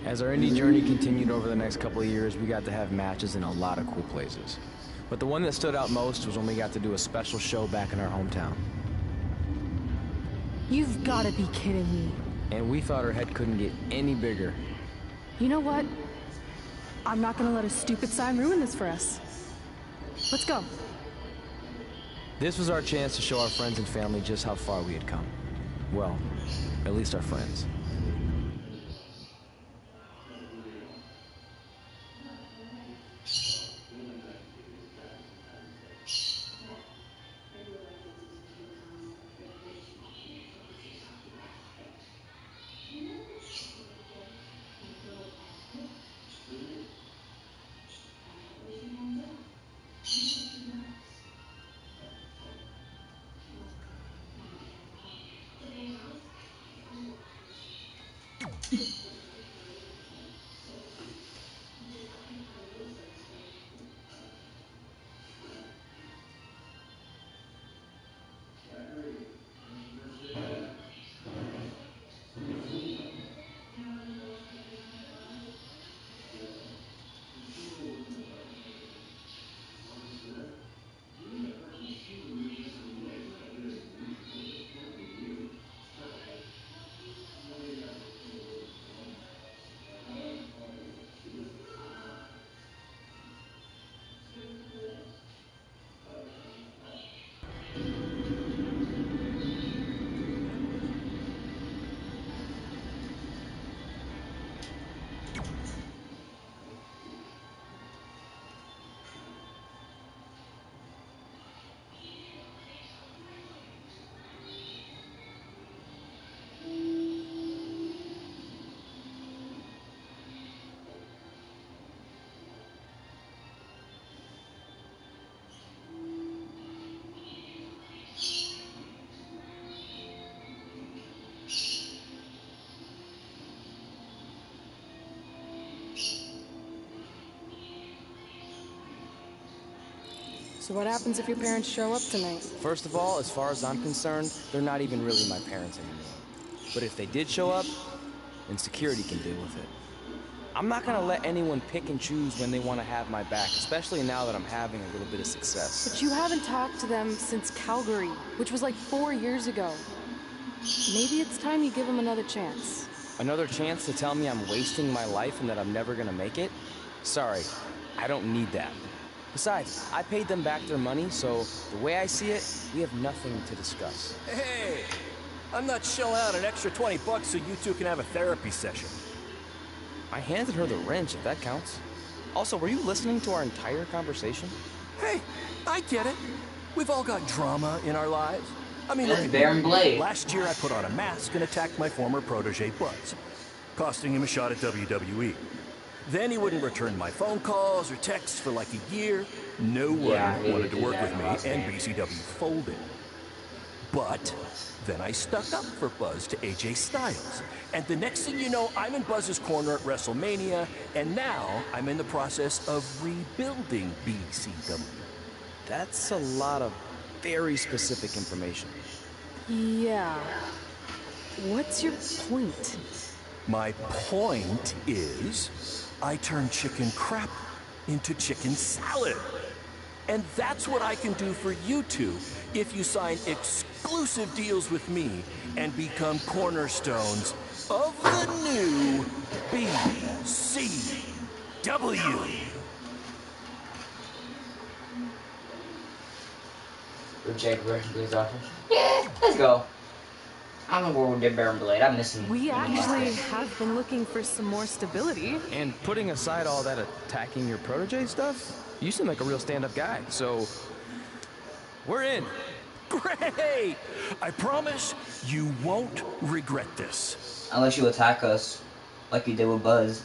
As our indie journey continued over the next couple of years, we got to have matches in a lot of cool places. But the one that stood out most was when we got to do a special show back in our hometown. You've got to be kidding me. And we thought our head couldn't get any bigger. You know what? I'm not gonna let a stupid sign ruin this for us. Let's go. This was our chance to show our friends and family just how far we had come. Well, at least our friends. So what happens if your parents show up tonight? First of all, as far as I'm concerned, they're not even really my parents anymore. But if they did show up, then security can deal with it. I'm not gonna let anyone pick and choose when they want to have my back, especially now that I'm having a little bit of success. But you haven't talked to them since Calgary, which was like 4 years ago. Maybe it's time you give them another chance. Another chance to tell me I'm wasting my life and that I'm never gonna make it? Sorry, I don't need that. Besides, I paid them back their money, so the way I see it, we have nothing to discuss. Hey, I'm not shelling out an extra 20 bucks so you two can have a therapy session. I handed her the wrench, if that counts. Also, were you listening to our entire conversation? Hey, I get it. We've all got drama in our lives. I mean, That's Baron Blade. last year I put on a mask and attacked my former protege Buzz, costing him a shot at WWE. Then he wouldn't return my phone calls or texts for like a year. No one wanted to work with me, and BCW folded. But then I stuck up for Buzz to AJ Styles. And the next thing you know, I'm in Buzz's corner at WrestleMania, and now I'm in the process of rebuilding BCW. That's a lot of very specific information. Yeah. What's your point? My point is, I turned chicken crap into chicken salad. And that's what I can do for you two if you sign exclusive deals with me and become cornerstones of the new BCW. Reject version, please offer. Yeah, let's go. I remember when we did Baron Blade. I'm missing. We actually have been looking for some more stability. And putting aside all that attacking your protege stuff, you seem like a real stand-up guy, so we're in. Great! I promise you won't regret this. Unless you attack us, like you did with Buzz.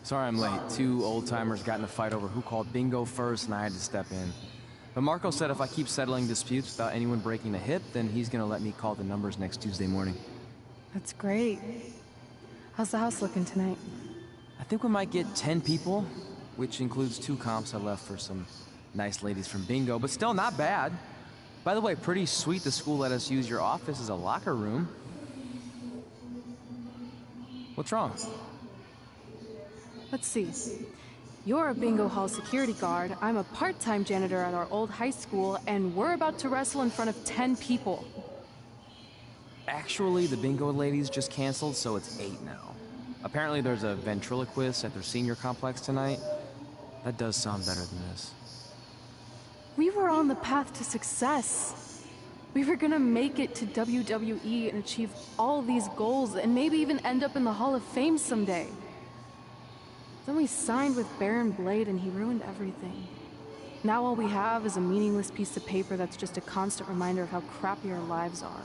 Sorry I'm late. Two old-timers got in a fight over who called bingo first, and I had to step in. But Marco said if I keep settling disputes without anyone breaking a hip, then he's gonna let me call the numbers next Tuesday morning. That's great. How's the house looking tonight? I think we might get 10 people, which includes 2 comps I left for some nice ladies from bingo, but still not bad. By the way, pretty sweet the school let us use your office as a locker room. What's wrong? Let's see. You're a bingo hall security guard, I'm a part-time janitor at our old high school, and we're about to wrestle in front of 10 people. Actually, the bingo ladies just canceled, so it's 8 now. Apparently there's a ventriloquist at their senior complex tonight. That does sound better than this. We were on the path to success. We were gonna make it to WWE and achieve all these goals and maybe even end up in the Hall of Fame someday. Then we signed with Baron Blade and he ruined everything. Now all we have is a meaningless piece of paper that's just a constant reminder of how crappy our lives are.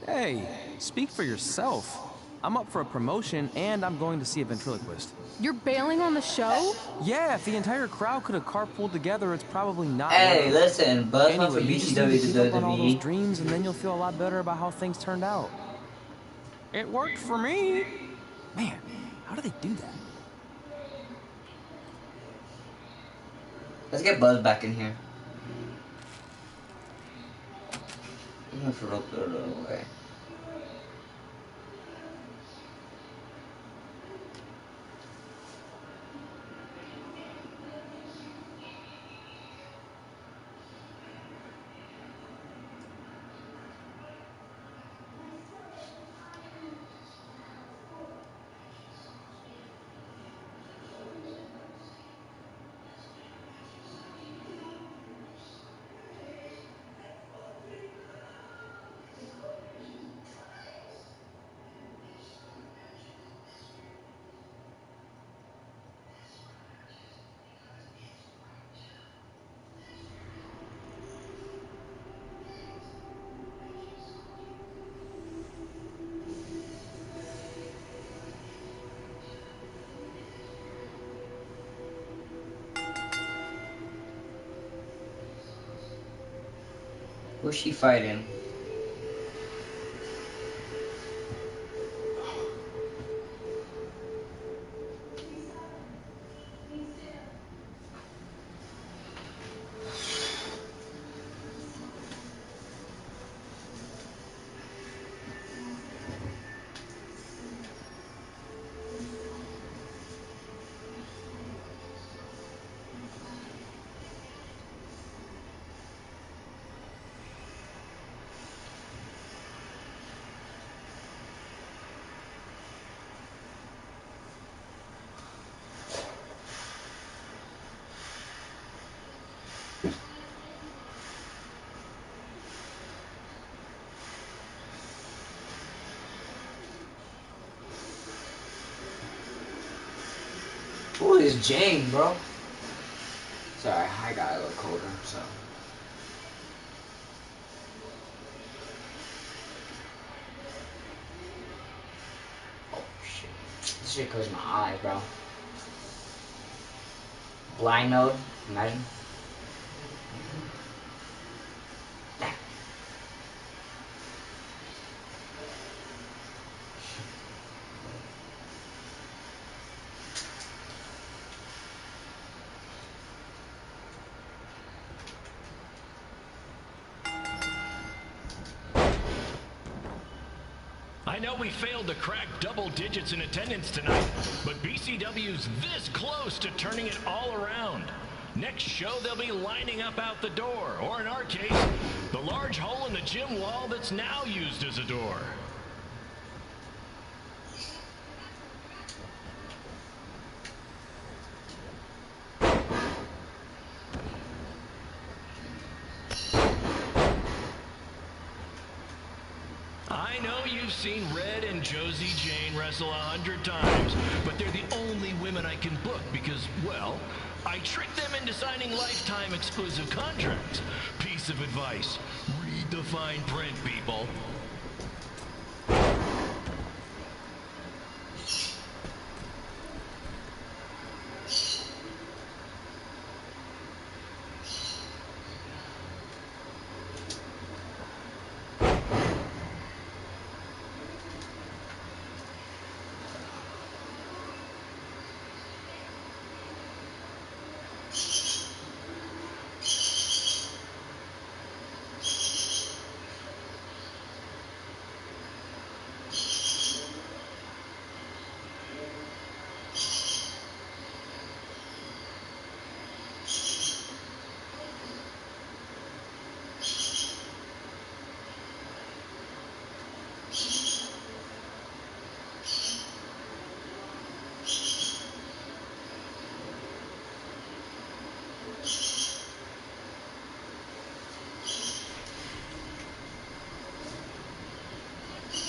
Hey, speak for yourself. I'm up for a promotion and I'm going to see a ventriloquist. You're bailing on the show? Yeah, if the entire crowd could have carpooled together, it's probably not. Hey, listen, Buzz went from Anyway, you just need BCW to to give up on all those WWE. dreams and then you'll feel a lot better about how things turned out. It worked for me. Man, how do they do that? Let's get Buzz back in here. I'm gonna throw it away. Who's she fighting? Who is Jane, bro? Sorry, I got a little colder, so. Oh shit. This shit goes in my eye, bro. Blind mode, imagine. I know we failed to crack double digits in attendance tonight, but BCW's this close to turning it all around. Next show, they'll be lining up out the door, or in our case, the large hole in the gym wall that's now used as a door. I know you've seen Red and Josie Jane wrestle 100 times, but they're the only women I can book because, well, I tricked them into signing lifetime exclusive contracts. Piece of advice: read the fine print, people.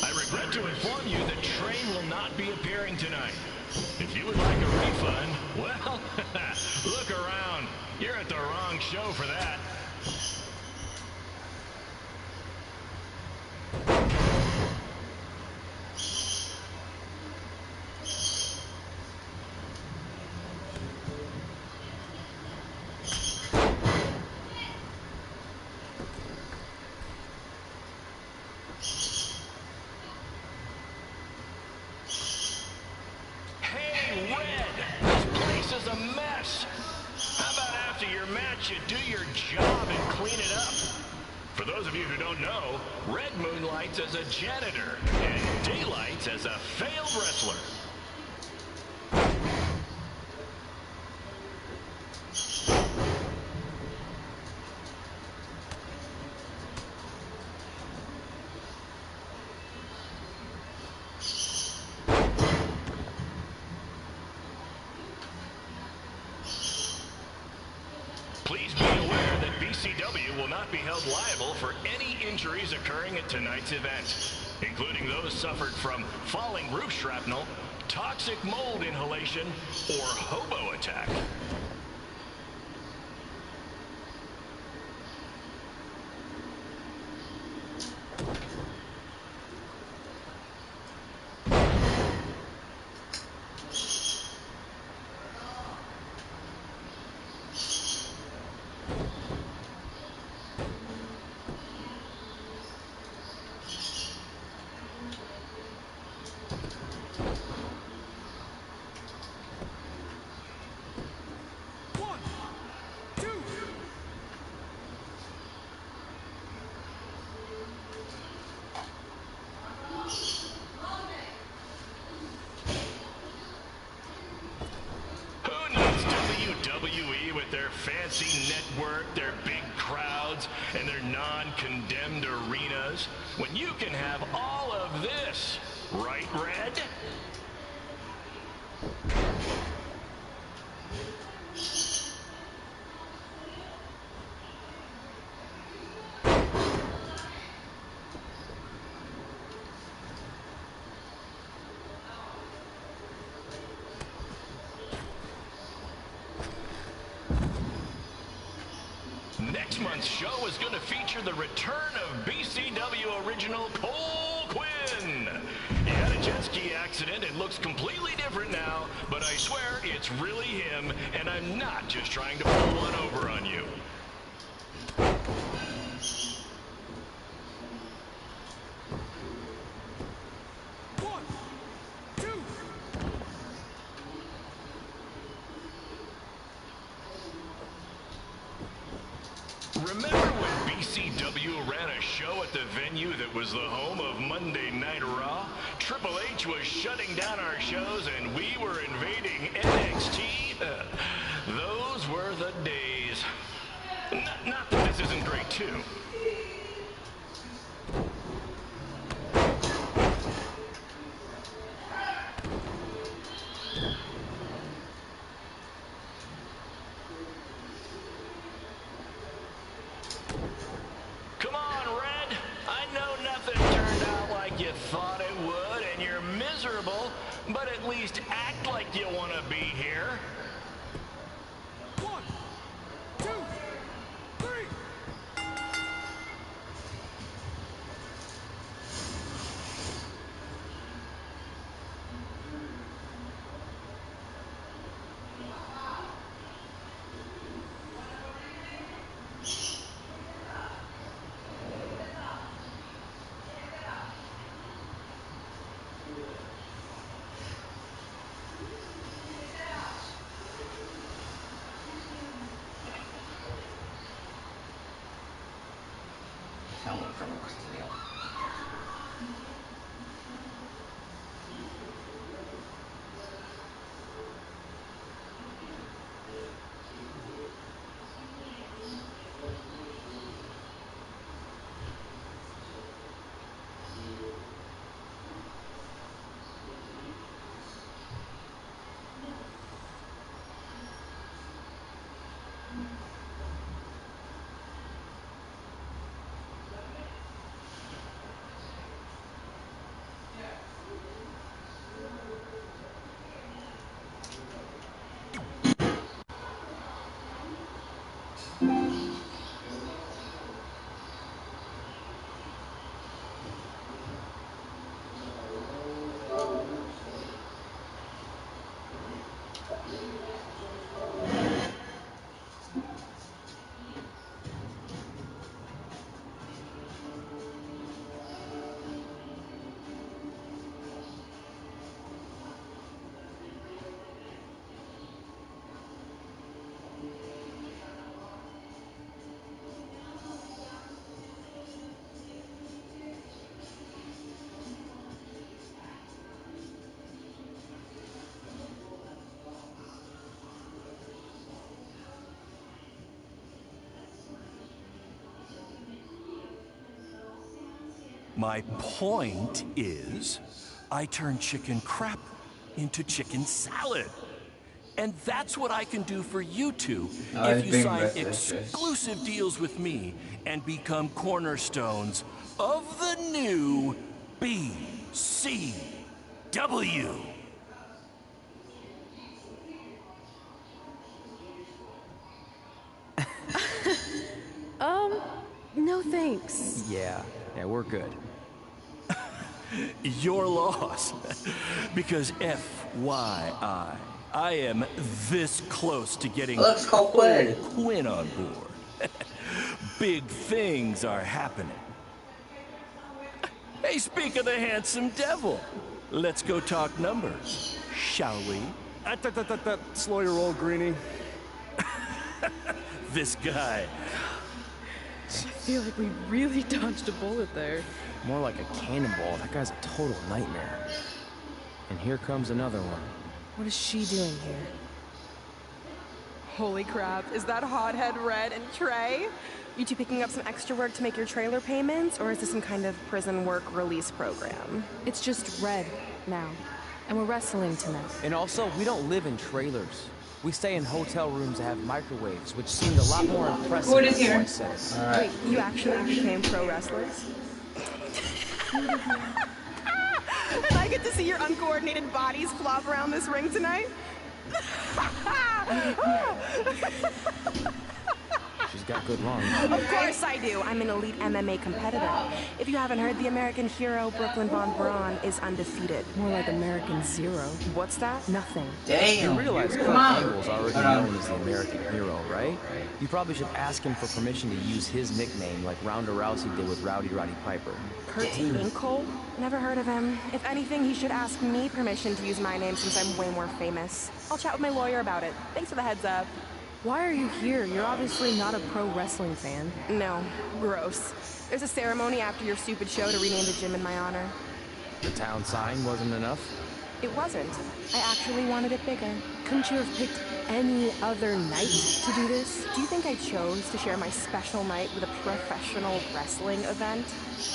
I regret to inform you that Trey will not be appearing tonight. If you would like a refund, well, look around. You're at the wrong show for that. A mess. How about after your match you do your job and clean it up? For those of you who don't know, Red moonlights as a janitor and daylights as a failed wrestler. Please be aware that BCW will not be held liable for any injuries occurring at tonight's event, including those suffered from falling roof shrapnel, toxic mold inhalation, or hobo attack. WWE with their fancy network, their big crowds, and their non-condemned arenas, when you can have all of this, right, Red? Next month's show is going to feature the return of BCW original Cole Quinn. He had a jet ski accident and looks completely different now, but I swear it's really him, and I'm not just trying to pull one over on you. Remember when BCW WWE ran a show at the venue that was the home of Monday Night Raw, Triple H was shutting down our shows and we were invading NXT, those were the days. Not that this isn't great, too. Come on, Red. I know nothing turned out like you thought it would, and you're miserable, but at least act like you want to be here. 1, 2, 3. Coming from Neil. My point is, I turn chicken crap into chicken salad. And that's what I can do for you two if you sign exclusive deals with me and become cornerstones of the new BCW. No thanks. Yeah, we're good. Your loss. Because FYI, I am this close to getting Quinn on board. Big things are happening. Hey, speak of the handsome devil. Let's go talk numbers, shall we? Slow your roll, Greenie. This guy. I feel like we really dodged a bullet there. More like a cannonball. That guy's a total nightmare. And here comes another one. What is she doing here? Holy crap, is that hothead Red and Trey? You two picking up some extra work to make your trailer payments, or is this some kind of prison work release program? It's just Red now, and we're wrestling tonight. And also, we don't live in trailers. We stay in hotel rooms that have microwaves, which seemed a lot more impressive What is before here? I said it. Wait, you actually became pro wrestlers? And I get to see your uncoordinated bodies flop around this ring tonight? She's got good lungs. Of course I do. I'm an elite MMA competitor. If you haven't heard, the American hero, Brooklyn Von Braun, is undefeated. More like American Zero. What's that? Nothing. Damn. You realize Kurt Angle's already known as the American hero, right? You probably should ask him for permission to use his nickname like Ronda Rousey did with Rowdy Roddy Piper. Kurt Angle? Never heard of him. If anything, he should ask me permission to use my name since I'm way more famous. I'll chat with my lawyer about it. Thanks for the heads up. Why are you here? You're obviously not a pro wrestling fan. No, gross. There's a ceremony after your stupid show to rename the gym in my honor. The town sign wasn't enough? It wasn't. I actually wanted it bigger. Couldn't you have picked any other night to do this? Do you think I chose to share my special night with a professional wrestling event?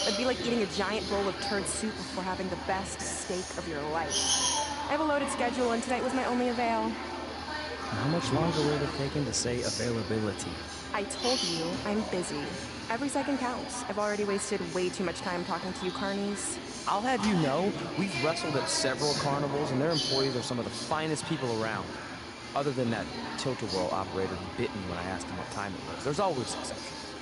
It'd be like eating a giant bowl of turd soup before having the best steak of your life. I have a loaded schedule, and tonight was my only avail. How much longer will it have taken to say availability? I told you, I'm busy. Every second counts. I've already wasted way too much time talking to you carnies. I'll have you know, we've wrestled at several carnivals, and their employees are some of the finest people around. Other than that tilt-a-whirl operator who bit me when I asked him what time it was. There's always exceptions.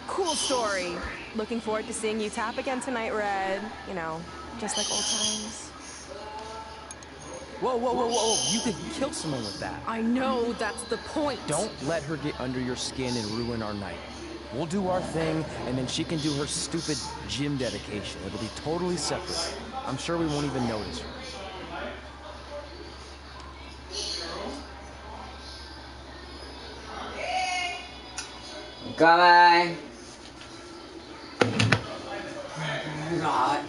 Cool story. Looking forward to seeing you tap again tonight, Red. You know, just like old times. Whoa, whoa, whoa, whoa, you could kill someone with that. I know, that's the point. Don't let her get under your skin and ruin our night. We'll do our thing, and then she can do her stupid gym dedication. It'll be totally separate. I'm sure we won't even notice her. Coming! God.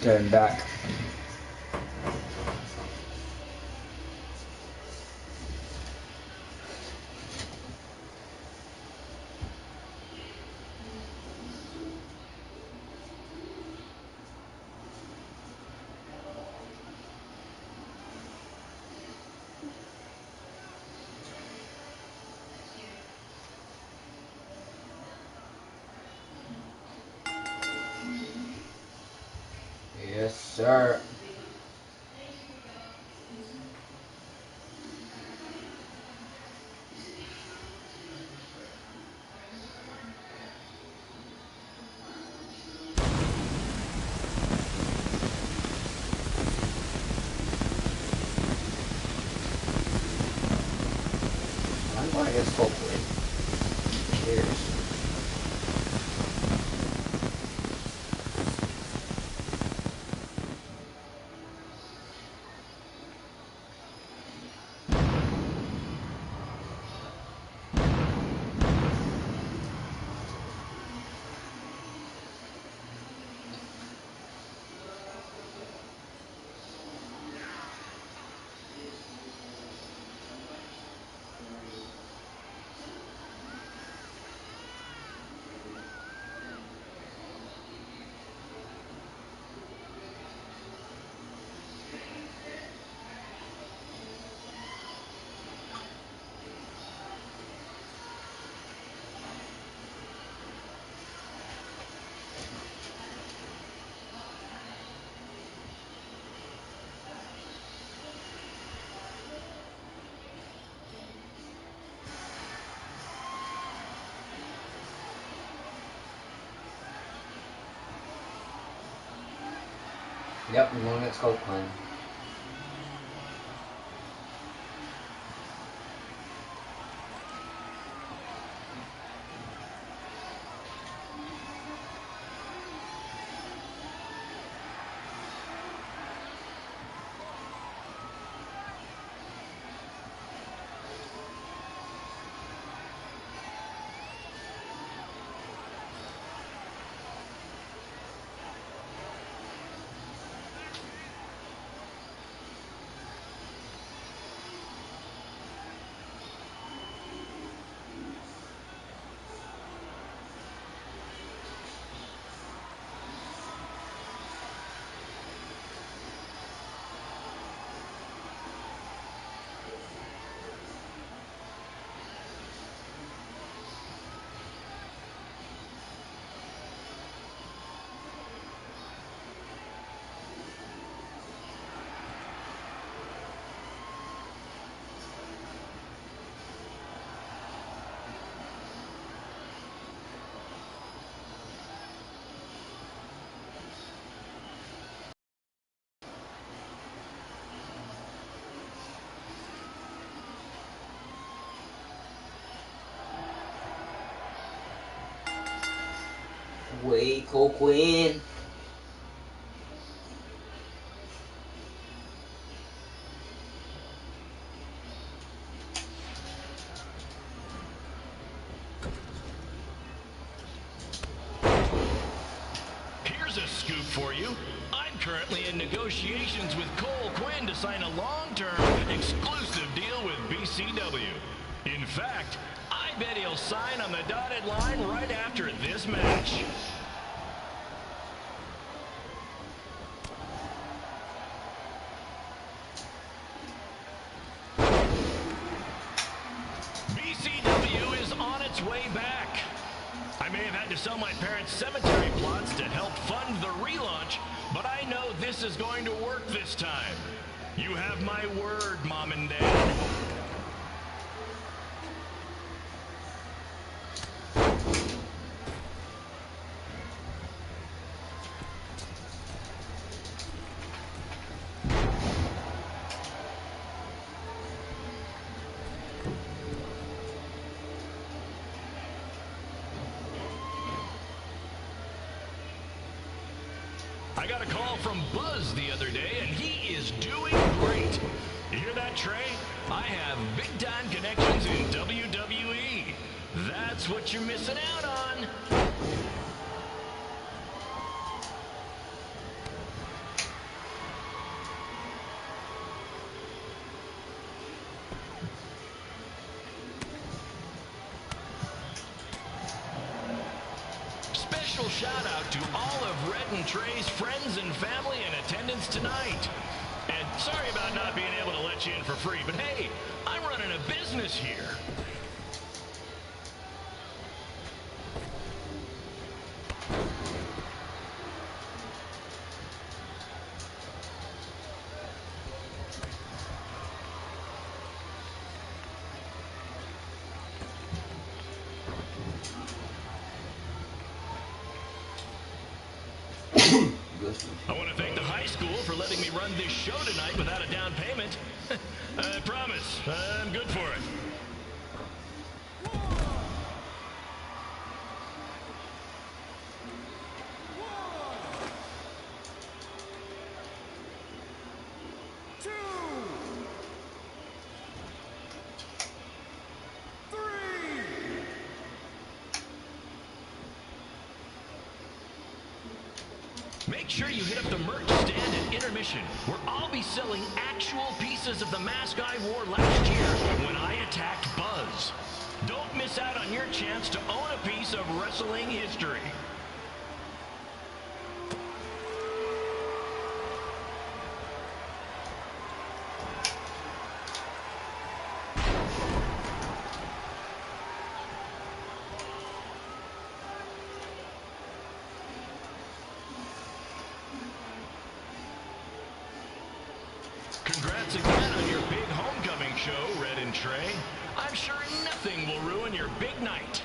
Turn back. Yes, sir. I'm going to get hopefully. Cheers. Yep, I'm going to get Skull Clan. Wait, Cole Quinn. Here's a scoop for you. I'm currently in negotiations with Cole Quinn to sign a long-term, exclusive deal with BCW. In fact, I bet he'll sign on the dotted line right after this match. BCW is on its way back. I may have had to sell my parents' cemetery plots to help fund the relaunch, but I know this is going to work this time. You have my word, Mom and Dad. I got a call from Buzz the other day, and he is doing great. You hear that, Trey? I have big-time connections in WWE. That's what you're missing out on. Special shout out to all of Red and Trey's friends and family in attendance tonight. And sorry about not being able to let you in for free, but hey, I'm running a business here. I want to thank the high school for letting me run this show tonight without a down payment. I promise, I'm good for it. Make sure you hit up the merch stand at intermission, where I'll be selling actual pieces of the mask I wore last year when I attacked Buzz. Don't miss out on your chance to own a piece of wrestling history. Congrats again on your big homecoming show, Red and Trey. I'm sure nothing will ruin your big night.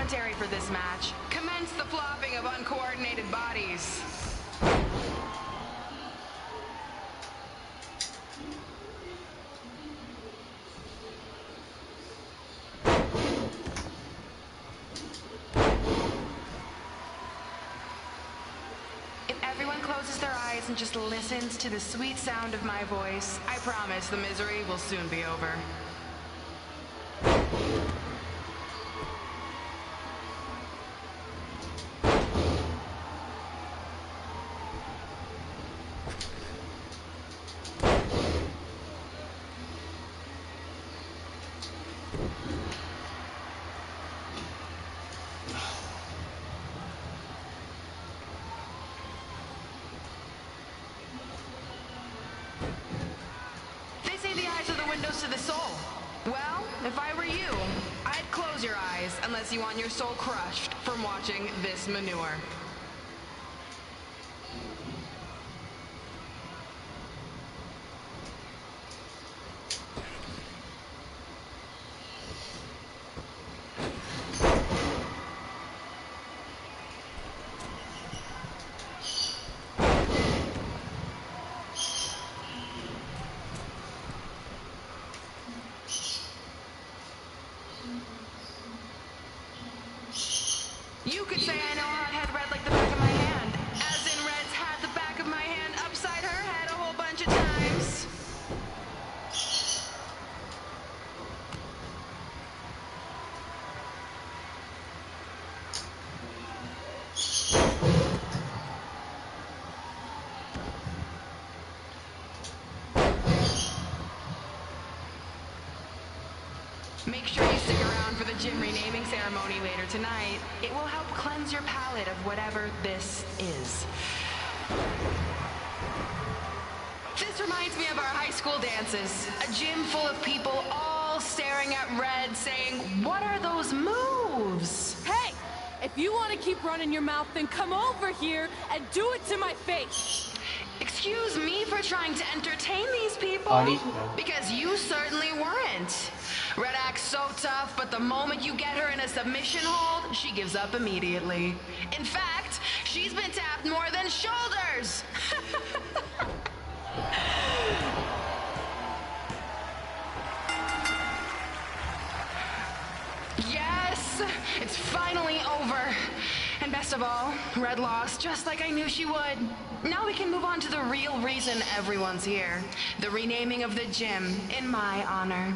commentary for this match. Commence the flopping of uncoordinated bodies. If everyone closes their eyes and just listens to the sweet sound of my voice, I promise the misery will soon be over. They say the eyes are the windows to the soul. Well, if I were you, I'd close your eyes unless you want your soul crushed from watching this manure. You could say I know hothead red like the back of my hand. As in Red's had the back of my hand upside her head a whole bunch of times. Make sure you stick around for the gym renaming ceremony later tonight. It will help cleanse your palate of whatever this is. This reminds me of our high school dances. A gym full of people all staring at Red saying, "What are those moves?" Hey! If you want to keep running your mouth, then come over here and do it to my face! Excuse me for trying to entertain these people, because you certainly weren't. Red acts so tough, but the moment you get her in a submission hold, she gives up immediately. In fact, she's been tapped more than shoulders. Yes, it's finally over. And best of all, Red lost just like I knew she would. Now we can move on to the real reason everyone's here. The renaming of the gym in my honor.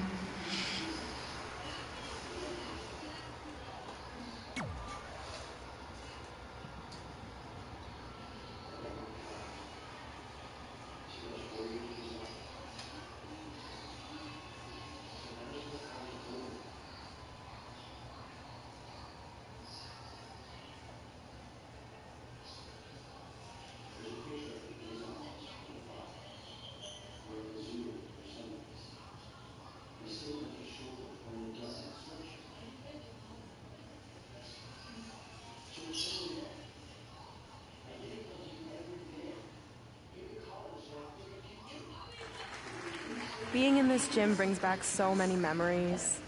Being in this gym brings back so many memories.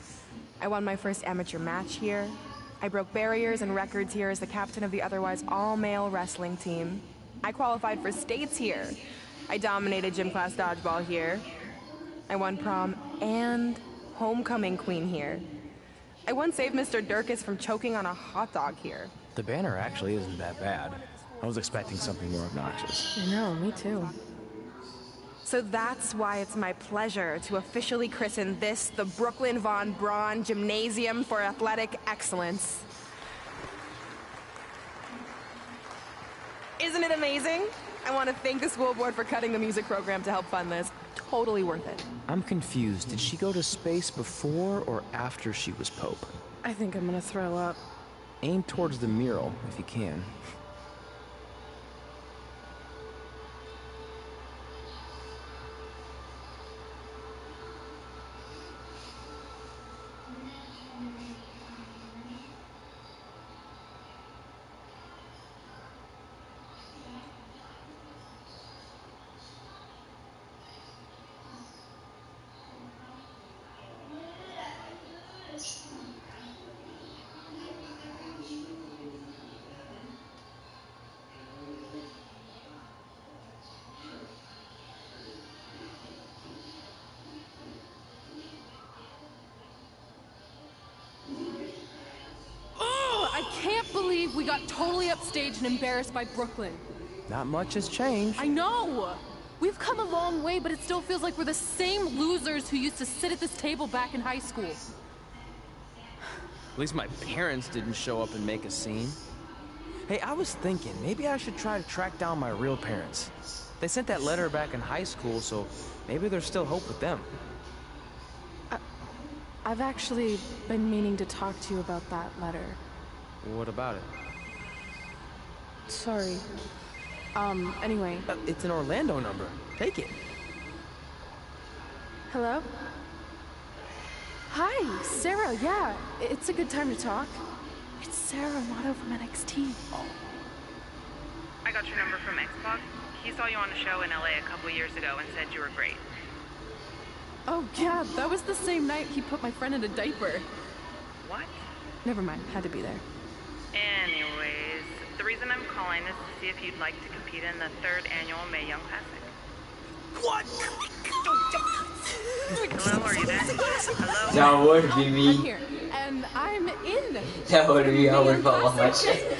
I won my first amateur match here. I broke barriers and records here as the captain of the otherwise all-male wrestling team. I qualified for states here. I dominated gym class dodgeball here. I won prom and homecoming queen here. I once saved Mr. Durkis from choking on a hot dog here. The banner actually isn't that bad. I was expecting something more obnoxious. I know, me too. So that's why it's my pleasure to officially christen this the Brooklyn Von Braun Gymnasium for Athletic Excellence. Isn't it amazing? I want to thank the school board for cutting the music program to help fund this. Totally worth it. I'm confused. Did she go to space before or after she was Pope? I think I'm gonna throw up. Aim towards the mural, if you can. believe we got totally upstaged and embarrassed by Brooklyn. Not much has changed. I know! We've come a long way, but it still feels like we're the same losers who used to sit at this table back in high school. At least my parents didn't show up and make a scene. Hey, I was thinking, maybe I should try to track down my real parents. They sent that letter back in high school, so maybe there's still hope with them. I've actually been meaning to talk to you about that letter. What about it? Sorry. Anyway. It's an Orlando number. Take it. Hello? Hi, Sarah, yeah. It's a good time to talk. It's Sarah Amato from NXT. Oh. I got your number from Xbox. He saw you on a show in LA a couple years ago and said you were great. Oh, yeah, that was the same night he put my friend in a diaper. What? Never mind, had to be there. Anyways, the reason I'm calling is to see if you'd like to compete in the 3rd annual Mae Young Classic. What? Hello, are you there? Hello? That would be I'm me. here, and I'm in. That would be how we follow my shit.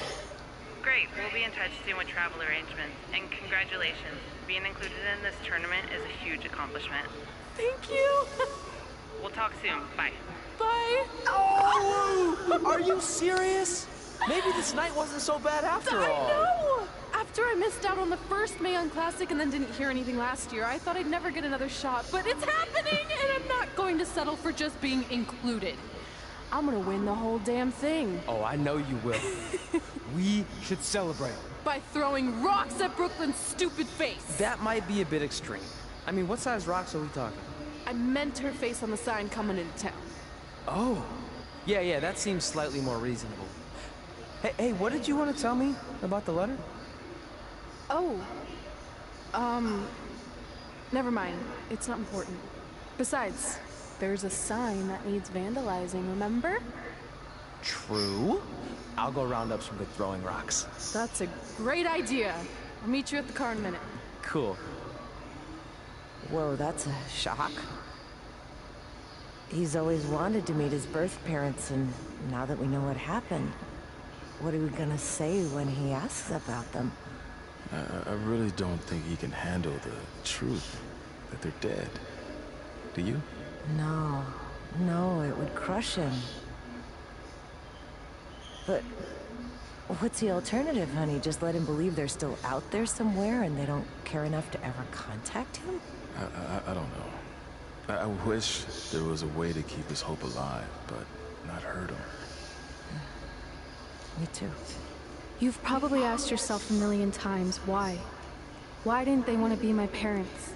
Great, we'll be in touch soon with travel arrangements. And congratulations, being included in this tournament is a huge accomplishment. Thank you. We'll talk soon. Bye. Bye. Oh! Are you serious? Maybe this night wasn't so bad after all. I know! After I missed out on the first Mae Young Classic and then didn't hear anything last year, I thought I'd never get another shot, but it's happening, and I'm not going to settle for just being included. I'm gonna win the whole damn thing. Oh, I know you will. We should celebrate. By throwing rocks at Brooklyn's stupid face. That might be a bit extreme. I mean, what size rocks are we talking? I meant her face on the sign coming into town. Oh. Yeah, that seems slightly more reasonable. Hey, what did you want to tell me about the letter? Oh. Never mind. It's not important. Besides, there's a sign that needs vandalizing, remember? True. I'll go round up some good throwing rocks. That's a great idea. I'll meet you at the car in a minute. Cool. Whoa, that's a shock. He's always wanted to meet his birth parents, and now that we know what happened, what are we gonna say when he asks about them? I really don't think he can handle the truth that they're dead. Do you? No, it would crush him. But what's the alternative, honey? Just let him believe they're still out there somewhere and they don't care enough to ever contact him? I don't know. I wish there was a way to keep his hope alive, but not hurt him. Me too. You've probably asked yourself a million times, why? Why didn't they want to be my parents?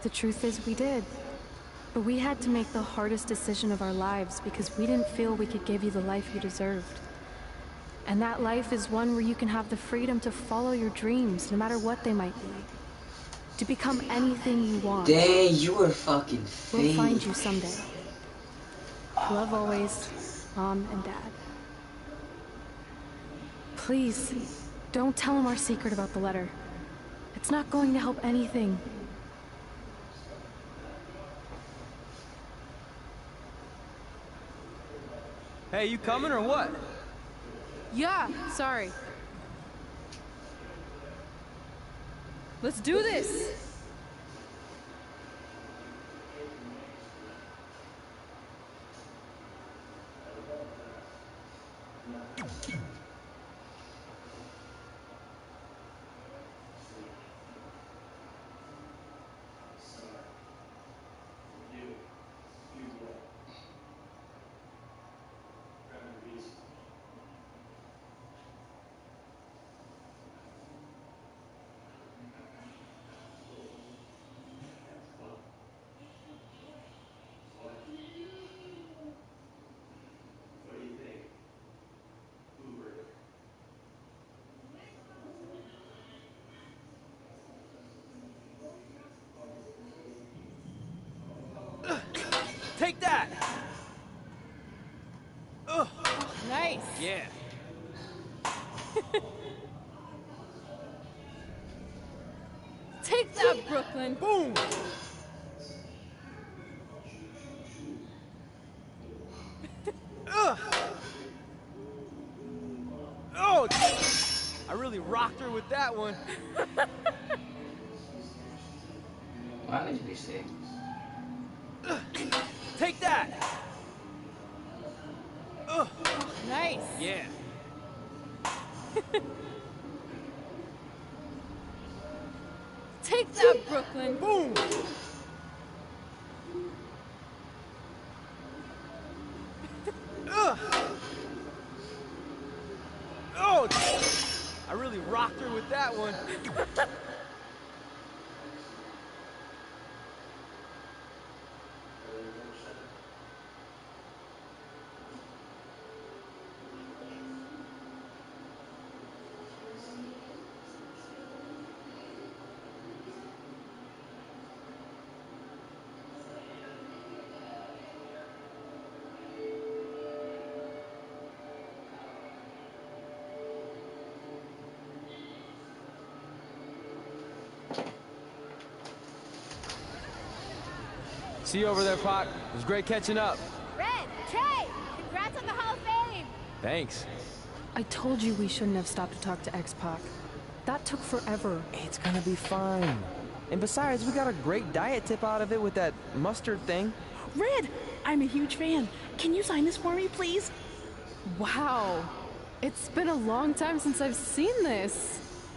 The truth is, we did. But we had to make the hardest decision of our lives because we didn't feel we could give you the life you deserved. And that life is one where you can have the freedom to follow your dreams, no matter what they might be. To become anything you want. Dang, you were fucking fake. We'll find you someday. Love always, Mom and Dad. Please, don't tell him our secret about the letter. It's not going to help anything. Hey, you coming or what? Yeah, sorry. Let's do this! Take that! Ugh. Nice! Yeah. Take that, Brooklyn! Boom! Ugh. Oh, I really rocked her with that one. What did we say? Take that. Nice. Yeah. Take that, Brooklyn. Boom. Oh, I really rocked her with that one. See you over there, Pac. It was great catching up. Red, Trey, congrats on the Hall of Fame. Thanks. I told you we shouldn't have stopped to talk to X-Pac. That took forever. It's gonna be fine. And besides, we got a great diet tip out of it with that mustard thing. Red, I'm a huge fan. Can you sign this for me, please? Wow. It's been a long time since I've seen this.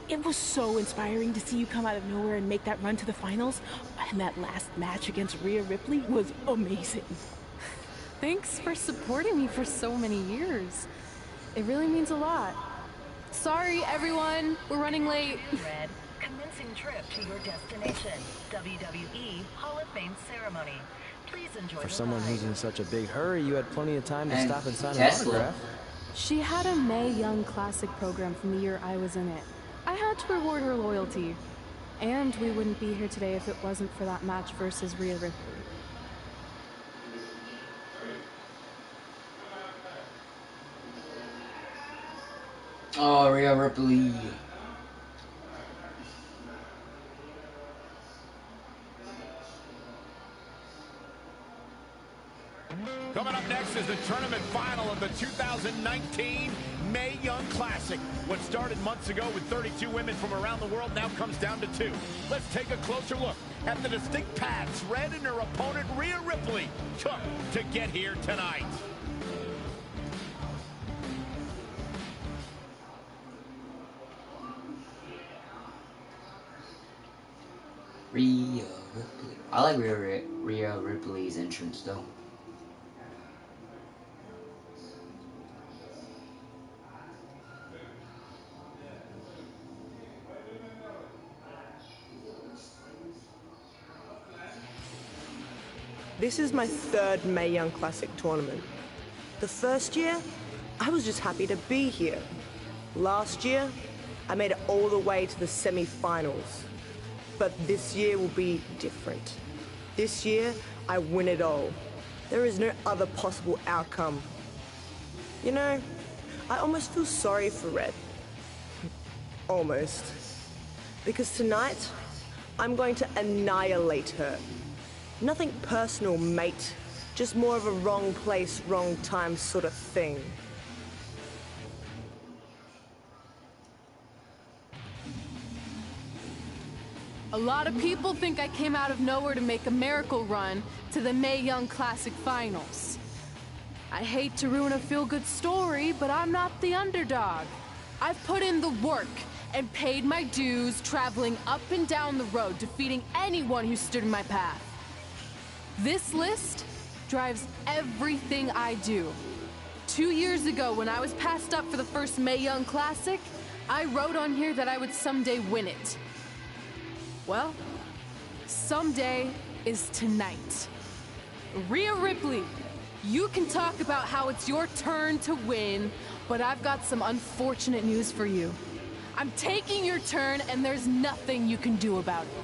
It was so inspiring to see you come out of nowhere and make that run to the finals. And that last match against Rhea Ripley was amazing. Thanks for supporting me for so many years. It really means a lot. Sorry, everyone. We're running late. Red, commencing trip to your destination. WWE Hall of Fame ceremony. Please enjoy For the someone ride. who's in such a big hurry, you had plenty of time to And stop and sign Tesla. an autograph. She had a Mae Young Classic program from the year I was in it. I had to reward her loyalty. And we wouldn't be here today if it wasn't for that match versus Rhea Ripley. Oh, Rhea Ripley. Coming up next is the tournament final of the 2019 Mae Young Classic. What started months ago with 32 women from around the world now comes down to 2. Let's take a closer look at the distinct paths Red and her opponent Rhea Ripley took to get here tonight. Rhea Ripley. I like Rhea Ripley's entrance though. This is my third Mae Young Classic tournament. The first year, I was just happy to be here. Last year, I made it all the way to the semi-finals. But this year will be different. This year, I win it all. There is no other possible outcome. You know, I almost feel sorry for Red. Almost. Because tonight, I'm going to annihilate her. Nothing personal, mate. Just more of a wrong place, wrong time sort of thing. A lot of people think I came out of nowhere to make a miracle run to the Mae Young Classic Finals. I hate to ruin a feel-good story, but I'm not the underdog. I've put in the work and paid my dues traveling up and down the road, defeating anyone who stood in my path. This list drives everything I do. 2 years ago, when I was passed up for the first Mae Young Classic, I wrote on here that I would someday win it. Well, someday is tonight. Rhea Ripley, you can talk about how it's your turn to win, but I've got some unfortunate news for you. I'm taking your turn, and there's nothing you can do about it.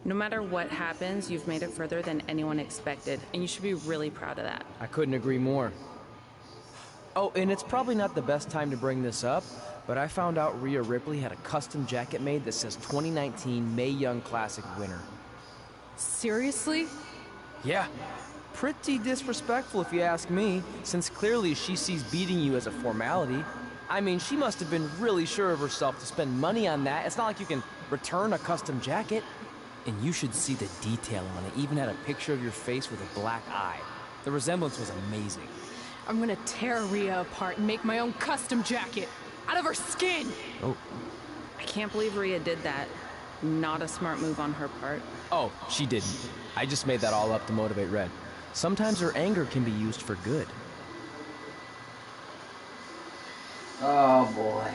No matter what happens, you've made it further than anyone expected, and you should be really proud of that. I couldn't agree more. Oh, and it's probably not the best time to bring this up, but I found out Rhea Ripley had a custom jacket made that says 2019 Mae Young Classic winner. Seriously? Yeah. Pretty disrespectful if you ask me, since clearly she sees beating you as a formality. I mean, she must have been really sure of herself to spend money on that. It's not like you can return a custom jacket. And you should see the detail on it. Even had a picture of your face with a black eye. The resemblance was amazing. I'm gonna tear Rhea apart and make my own custom jacket out of her skin. Oh. I can't believe Rhea did that. Not a smart move on her part. Oh, she didn't. I just made that all up to motivate Red. Sometimes her anger can be used for good. Oh boy.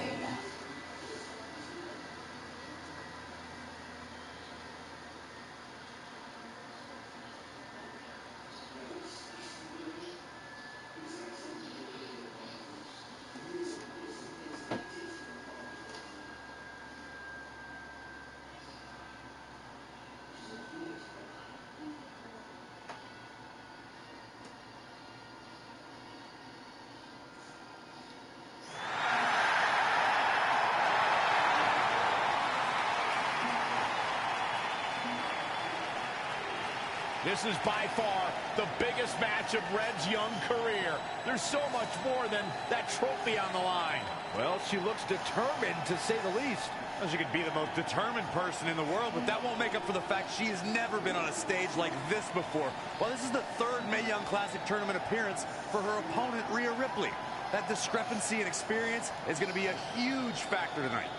This is by far the biggest match of Red's young career. There's so much more than that trophy on the line. Well, she looks determined, to say the least. Well, she could be the most determined person in the world, but that won't make up for the fact she has never been on a stage like this before. Well, this is the third Mae Young Classic tournament appearance for her opponent, Rhea Ripley. That discrepancy in experience is going to be a huge factor tonight.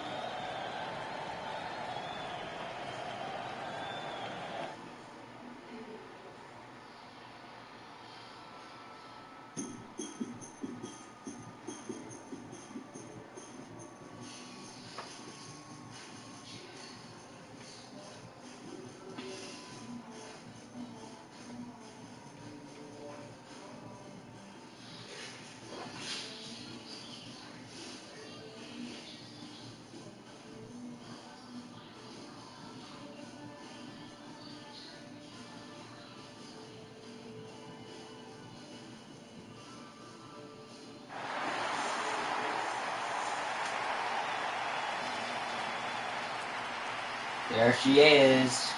There she is.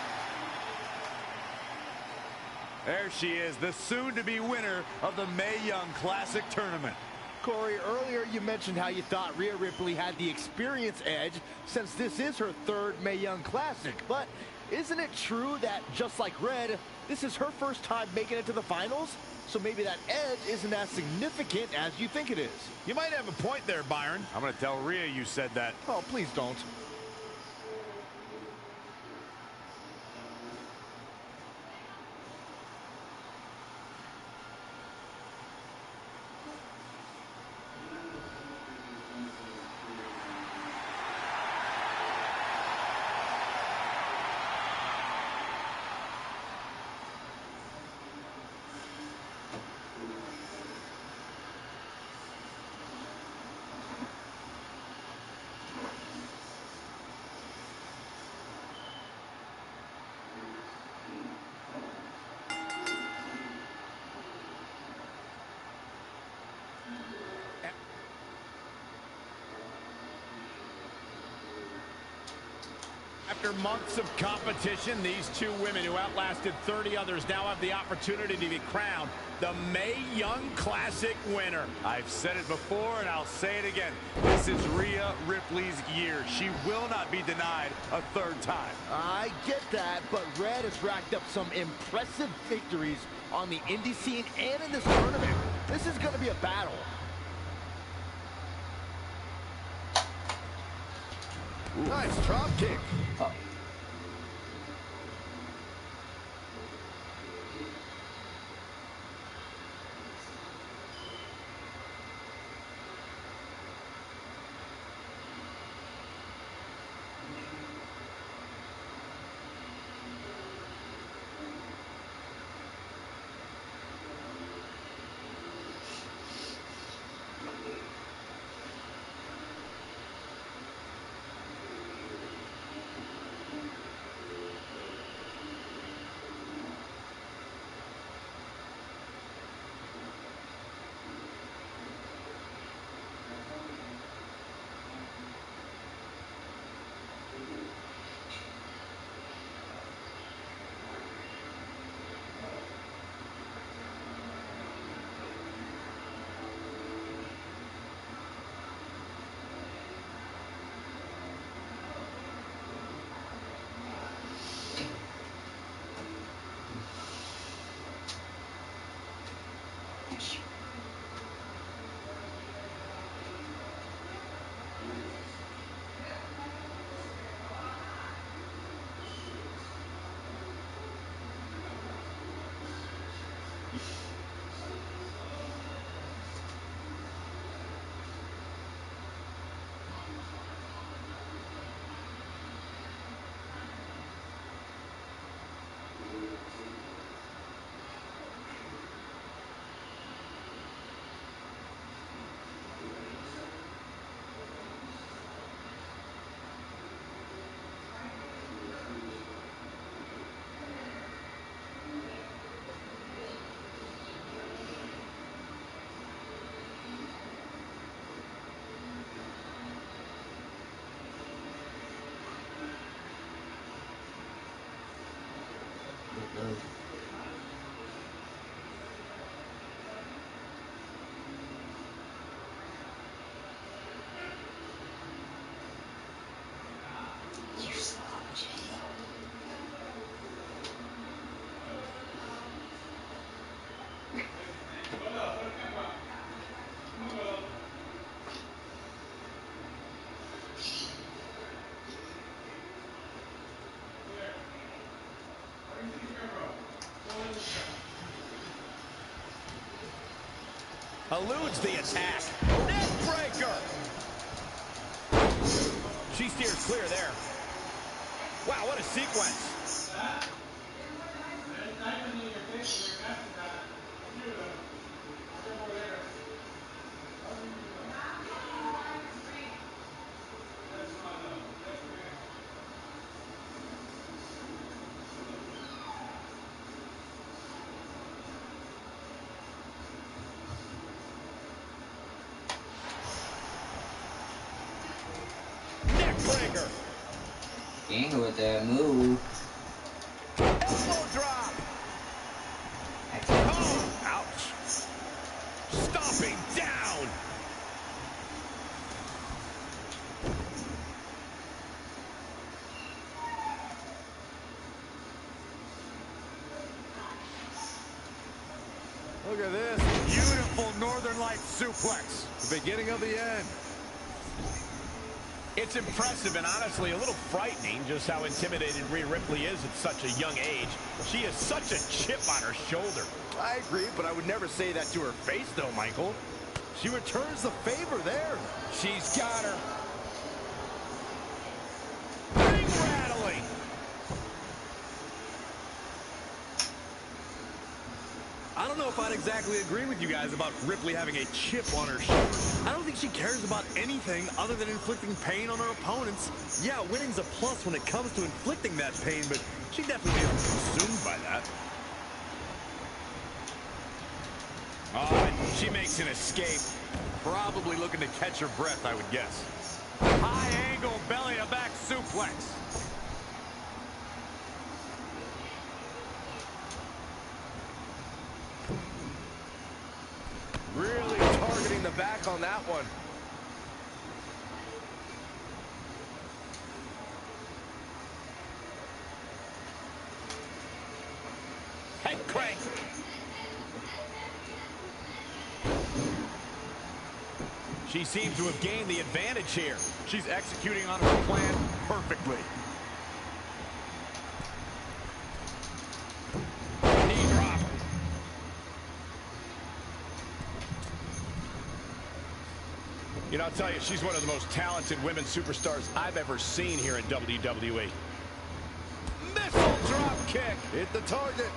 There she is, the soon-to-be winner of the Mae Young Classic tournament. Corey, earlier you mentioned how you thought Rhea Ripley had the experience edge since this is her third Mae Young Classic. But isn't it true that, just like Red, this is her first time making it to the finals? So maybe that edge isn't as significant as you think it is. You might have a point there, Byron. I'm going to tell Rhea you said that. Oh, please don't. After months of competition, these two women who outlasted 30 others now have the opportunity to be crowned the Mae Young Classic winner. I've said it before and I'll say it again. This is Rhea Ripley's year. She will not be denied a third time. I get that, but Red has racked up some impressive victories on the indie scene and in this tournament. This is going to be a battle. Ooh. Nice drop kick. Oh. Eludes the attack. Neck breaker. She steers clear there. Wow, what a sequence. Neck breaker. Dang with that move. Elbow drop. Oh, ouch. Stomping down. Look at this. Beautiful Northern Lights suplex. The beginning of the end. It's impressive and honestly a little frightening just how intimidated Rhea Ripley is at such a young age. She has such a chip on her shoulder. I agree, but I would never say that to her face, though, Michael. She returns the favor there. She's got her. Ring rattling. I don't know if I'd exactly agree with you guys about Ripley having a chip on her shoulder. I don't think she cares about anything other than inflicting pain on her opponents. Yeah, winning's a plus when it comes to inflicting that pain, but she definitely isn't consumed by that. Oh, she makes an escape. Probably looking to catch her breath, I would guess. High angle belly-to-back suplex. Really targeting the back on that one. Head crank. She seems to have gained the advantage here. She's executing on her plan perfectly. Knee drop. You know, I'll tell you, she's one of the most talented women superstars I've ever seen here in WWE. Missile drop kick. Hit the target.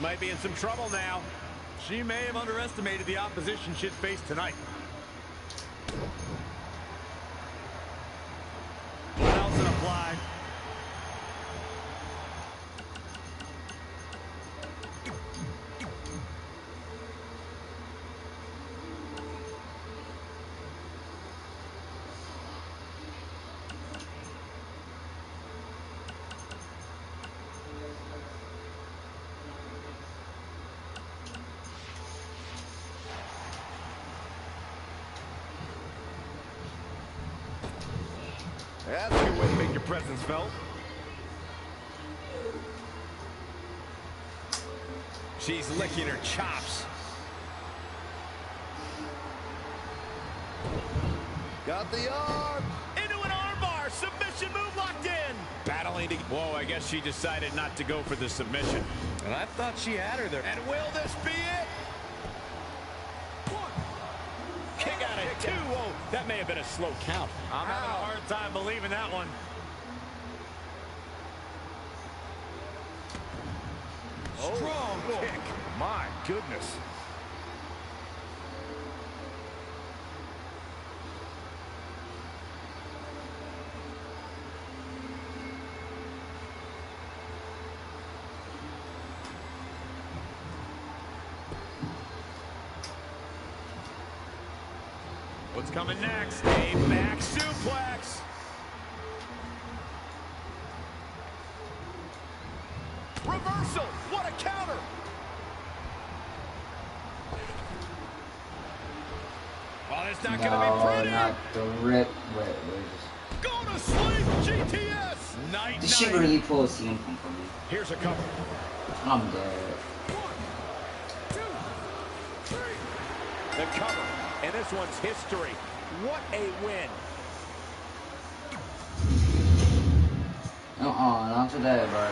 Might be in some trouble now. She may have underestimated the opposition she'd face tonight. Nelson applied. That's a good way to make your presence felt. She's licking her chops. Got the arm. Into an armbar. Submission move locked in. Battling to... Whoa, I guess she decided not to go for the submission. And I thought she had her there. And will this be it? One. Kick out at two. Whoa, that may have been a slow count. I'm having a hard time believing that one. Strong kick. My goodness. What's coming next? A back suplex. Reversal. What a counter. Well, it's not going to be pretty. Not the rip. Wait. Go to sleep, GTS. Night. Did she really pull a CM Punk for me? Here's a cover. I'm dead. 1, 2, 3. The cover. And this one's history. What a win. Not today, bro.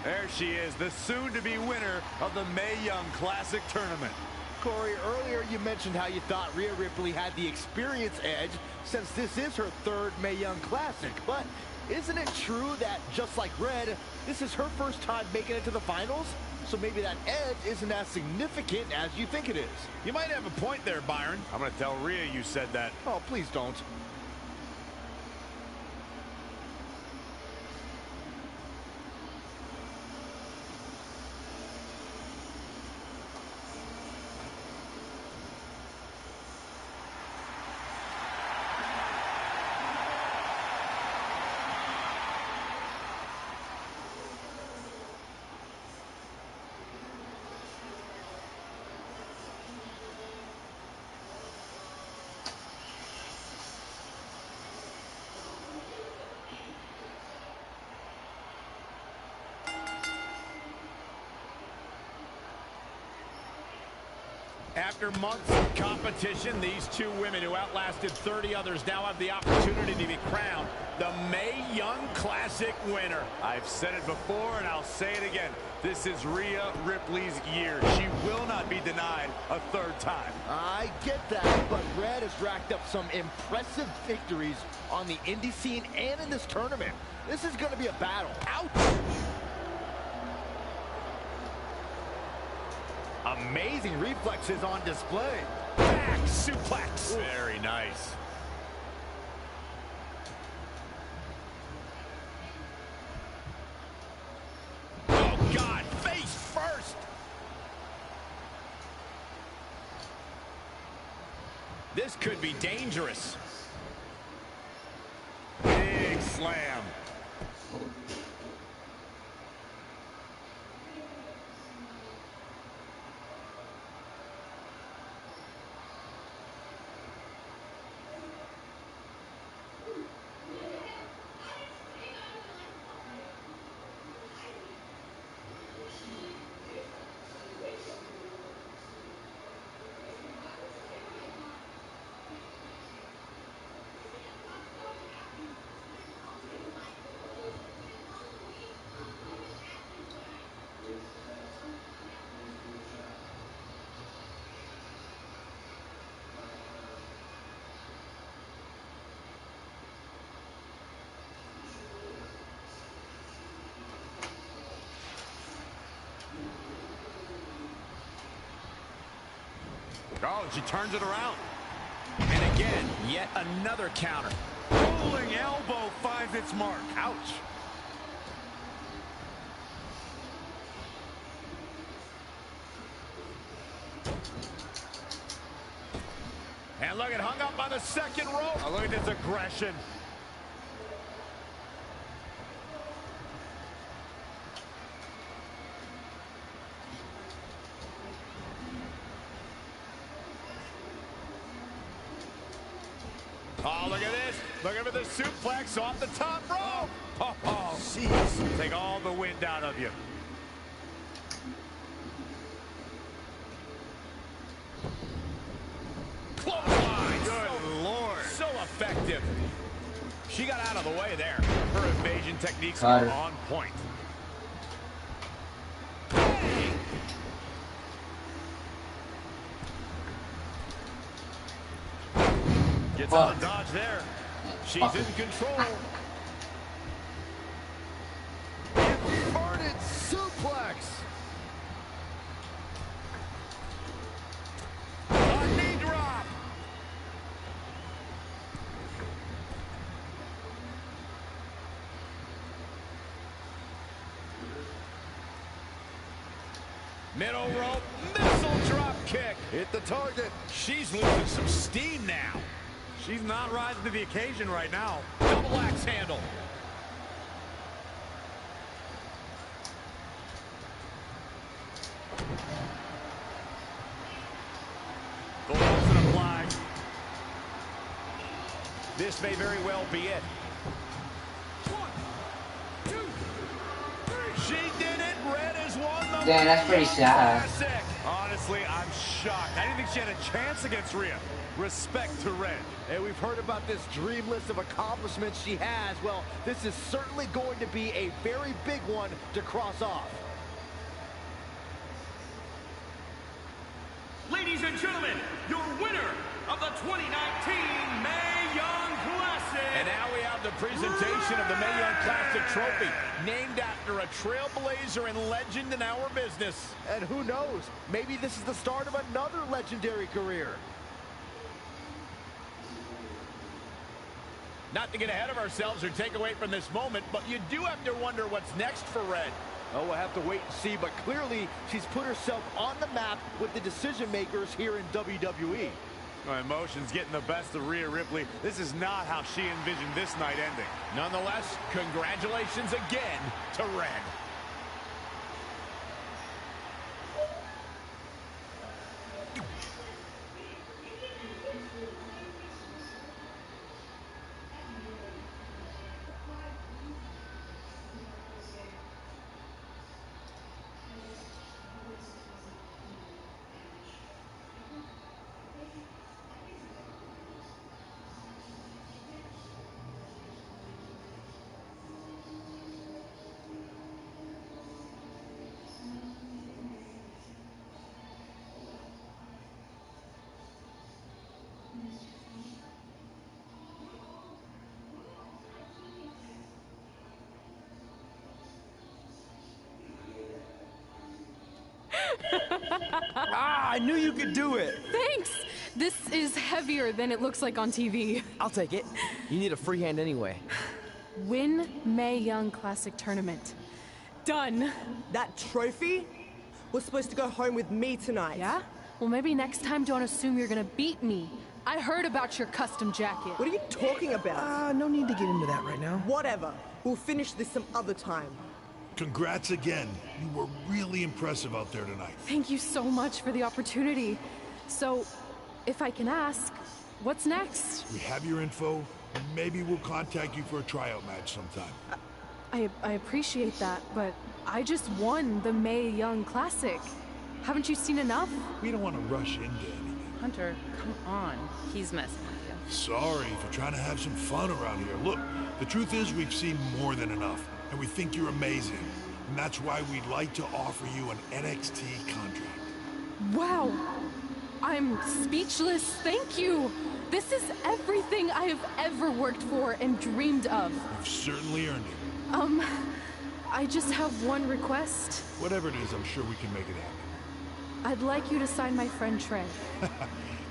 There she is, the soon-to-be winner of the Mae Young Classic Tournament. Corey, earlier you mentioned how you thought Rhea Ripley had the experience edge since this is her third Mae Young Classic. But isn't it true that, just like Red, this is her first time making it to the finals? So maybe that edge isn't as significant as you think it is. You might have a point there, Byron. I'm going to tell Rhea you said that. Oh, please don't. After months of competition, these two women who outlasted 30 others now have the opportunity to be crowned the Mae Young Classic winner. I've said it before and I'll say it again. This is Rhea Ripley's year. She will not be denied a third time. I get that, but Red has racked up some impressive victories on the indie scene and in this tournament. This is going to be a battle. Ouch! Amazing reflexes on display. Back suplex. Very nice. Oh, God. Face first. This could be dangerous. Big slam. Oh, she turns it around. And again, yet another counter. Rolling elbow finds its mark. Ouch. And look, it hung up on the second rope. Oh, look at this aggression. Oh, look at this. Looking for the suplex off the top rope. Oh, jeez. Take all the wind out of you. Clothesline. Good Lord. So effective. She got out of the way there. Her evasion techniques are on point. Gets out of dodge there. She's in control. Inverted suplex. A knee drop. Middle rope, missile drop kick. Hit the target. She's losing some steam now. She's not rising to the occasion right now. Double axe handle. Full Nelson applied. This may very well be it. 1, 2, 3. She did it. Red has won the Damn, that's pretty sad. Classic. Honestly, I'm shocked. I didn't think she had a chance against Rhea. Respect to Red. And we've heard about this dream list of accomplishments she has. Well, this is certainly going to be a very big one to cross off. Ladies and gentlemen, your winner of the 2019 Mae Young Classic. And now we have the presentation of the Mae Young Classic Trophy, named after a trailblazer and legend in our business. And who knows, maybe this is the start of another legendary career. Not to get ahead of ourselves or take away from this moment, but you do have to wonder what's next for Red. Oh, we'll have to wait and see, but clearly she's put herself on the map with the decision makers here in WWE. Well, emotions getting the best of Rhea Ripley. This is not how she envisioned this night ending. Nonetheless, congratulations again to Red. I knew you could do it. Thanks! This is heavier than it looks like on TV. I'll take it. You need a free hand anyway. Win Mae Young Classic Tournament. Done. That trophy was supposed to go home with me tonight. Yeah? Well, maybe next time don't assume you're gonna beat me. I heard about your custom jacket. What are you talking about? No need to get into that right now. Whatever. We'll finish this some other time. Congrats again. You were really impressive out there tonight. Thank you so much for the opportunity. So, if I can ask, what's next? We have your info, and maybe we'll contact you for a tryout match sometime. I appreciate that, but I just won the Mae Young Classic. Haven't you seen enough? We don't want to rush into anything. Hunter, come on. He's messing with you. Sorry for trying to have some fun around here. Look, the truth is we've seen more than enough, and we think you're amazing. And that's why we'd like to offer you an NXT contract. Wow! I'm speechless. Thank you. This is everything I have ever worked for and dreamed of. You've certainly earned it. I just have one request. Whatever it is, I'm sure we can make it happen. I'd like you to sign my friend Trey.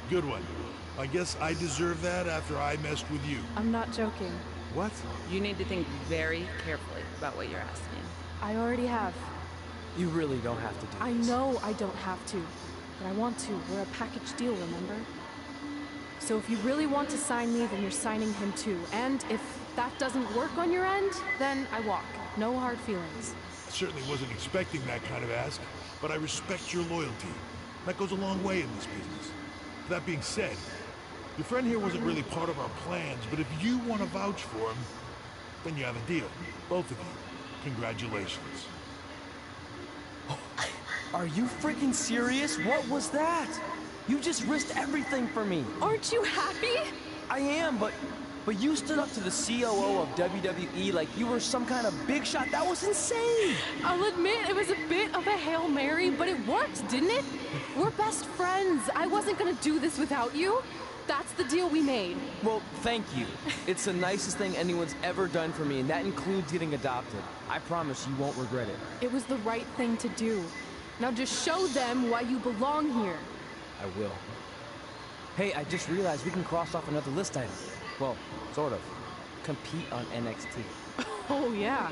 Good one. I guess I deserve that after I messed with you. I'm not joking. What? You need to think very carefully about what you're asking. I already have. You really don't have to do I this. know I don't have to, but I want to. We're a package deal, remember? So if you really want to sign me, then you're signing him too. And if that doesn't work on your end, then I walk. No hard feelings. I certainly wasn't expecting that kind of ask, but I respect your loyalty. That goes a long way in this business. That being said, Your friend here wasn't really part of our plans, but if you want to vouch for him, then you have a deal. Both of you. Congratulations. Are you freaking serious? What was that? You just risked everything for me. Aren't you happy? I am, but you stood up to the COO of WWE like you were some kind of big shot. That was insane. I'll admit it was a bit of a Hail Mary, but it worked, didn't it? We're best friends. I wasn't gonna do this without you. That's the deal we made. Well, thank you. It's the nicest thing anyone's ever done for me, and that includes getting adopted. I promise you won't regret it. It was the right thing to do. Now just show them why you belong here. I will. Hey, I just realized we can cross off another list item. Well, sort of. Compete on NXT. Oh, yeah.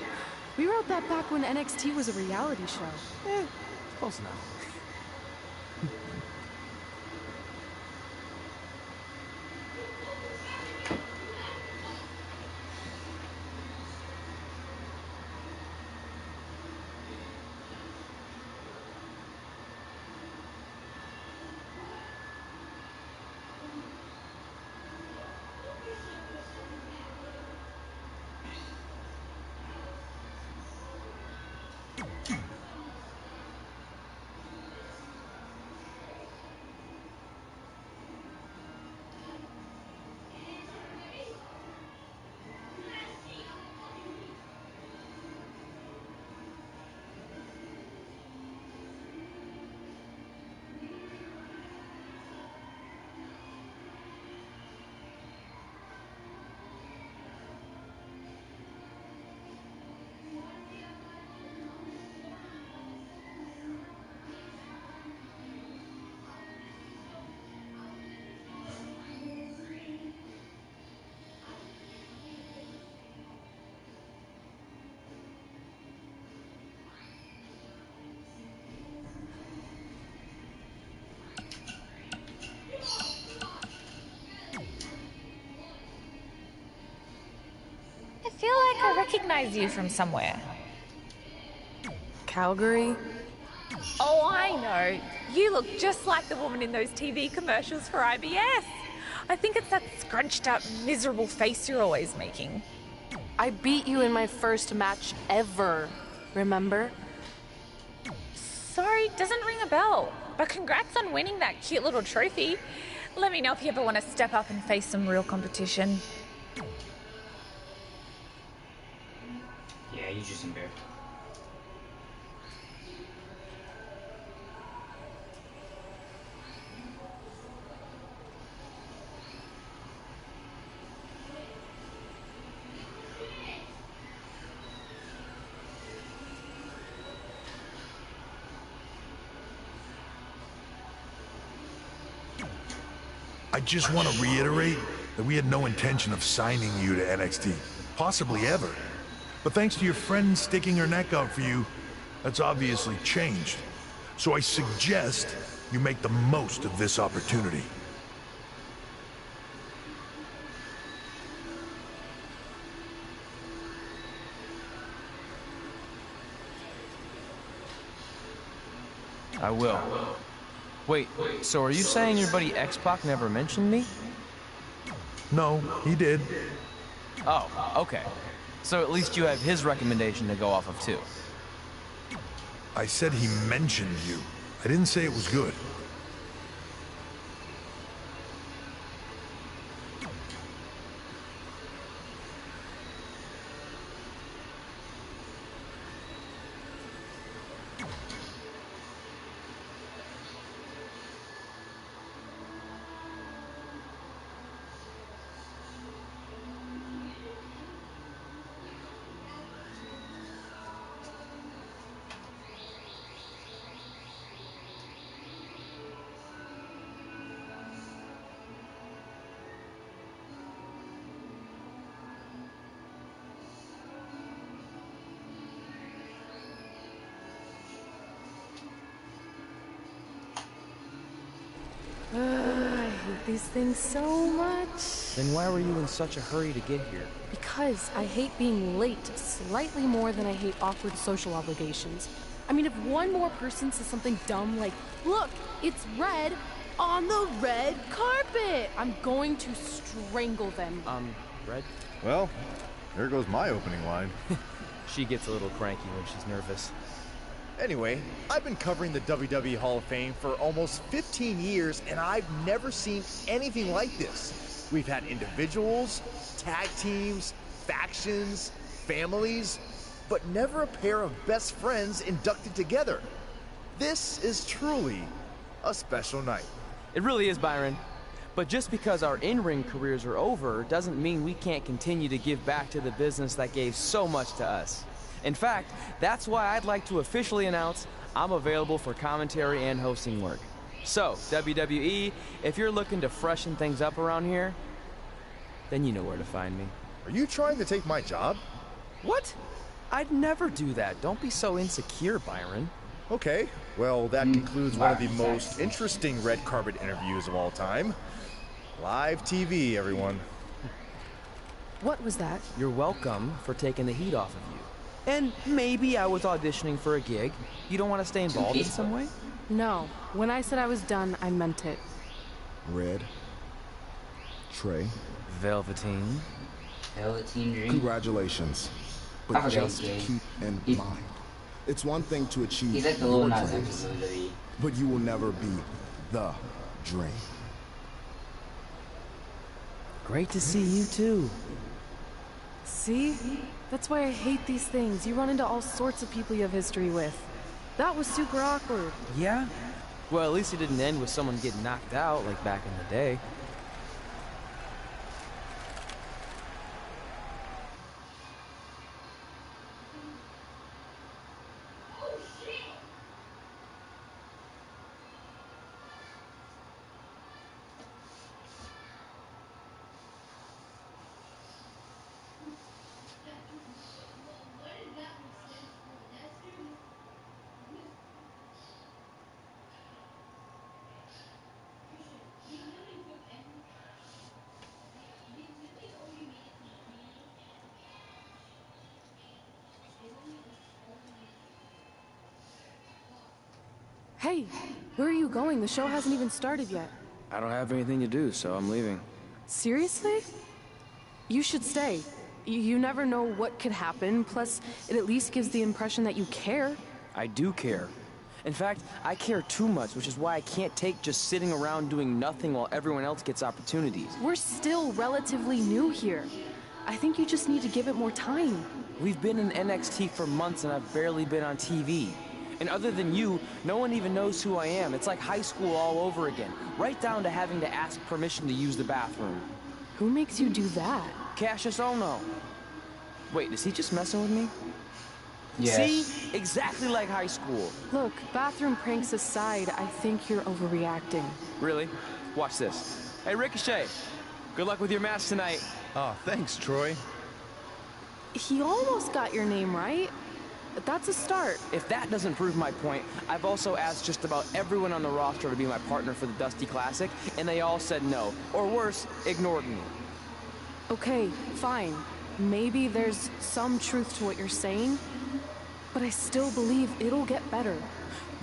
We wrote that back when NXT was a reality show. Close enough. I feel like I recognize you from somewhere. Calgary? Oh, I know. You look just like the woman in those TV commercials for IBS. I think it's that scrunched up, miserable face you're always making. I beat you in my first match ever, remember? Sorry, doesn't ring a bell. But congrats on winning that cute little trophy. Let me know if you ever want to step up and face some real competition. Yeah, you just embarrassed. I just want to reiterate that we had no intention of signing you to NXT, possibly ever. But thanks to your friend sticking her neck out for you, that's obviously changed. So I suggest you make the most of this opportunity. I will. Wait, so are you saying your buddy X-Pac never mentioned me? No, he did. Oh, okay. So at least you have his recommendation to go off of too. I said he mentioned you. I didn't say it was good. I hate these things so much. Then why were you in such a hurry to get here? Because I hate being late slightly more than I hate awkward social obligations. I mean, if one more person says something dumb like, look, it's red, on the red carpet. I'm going to strangle them. Red? Well, there goes my opening line. She gets a little cranky when she's nervous. Anyway, I've been covering the WWE Hall of Fame for almost 15 years, and I've never seen anything like this. We've had individuals, tag teams, factions, families, but never a pair of best friends inducted together. This is truly a special night. It really is, Byron. But just because our in-ring careers are over doesn't mean we can't continue to give back to the business that gave so much to us. In fact, that's why I'd like to officially announce I'm available for commentary and hosting work. So, WWE, if you're looking to freshen things up around here, then you know where to find me. Are you trying to take my job? What? I'd never do that. Don't be so insecure, Byron. Okay, well, that concludes one of the most interesting red carpet interviews of all time. Live TV, everyone. What was that? You're welcome for taking the heat off of you. And maybe I was auditioning for a gig. You don't want to stay involved in some way? No. When I said I was done, I meant it. Red. Trey. Velveteen. Velveteen Dream. Congratulations. But just keep in mind, it's one thing to achieve He's like the your little dreams, but you will never be the dream. Great to see you too. See? That's why I hate these things. You run into all sorts of people you have history with. That was super awkward. Yeah? Well, at least it didn't end with someone getting knocked out like back in the day. Hey, where are you going? The show hasn't even started yet. I don't have anything to do, so I'm leaving. Seriously? You should stay. You never know what could happen, plus it at least gives the impression that you care. I do care. In fact, I care too much, which is why I can't take just sitting around doing nothing while everyone else gets opportunities. We're still relatively new here. I think you just need to give it more time. We've been in NXT for months and I've barely been on TV. And other than you, no one even knows who I am. It's like high school all over again, right down to having to ask permission to use the bathroom. Who makes you do that? Cassius Ohno. Wait, is he just messing with me? Yes. See? Exactly like high school. Look, bathroom pranks aside, I think you're overreacting. Really? Watch this. Hey, Ricochet. Good luck with your match tonight. Oh, thanks, Troy. He almost got your name right. That's a start. If that doesn't prove my point, I've also asked just about everyone on the roster to be my partner for the Dusty Classic, and they all said no. Or worse, ignored me. Okay, fine. Maybe there's some truth to what you're saying, but I still believe it'll get better.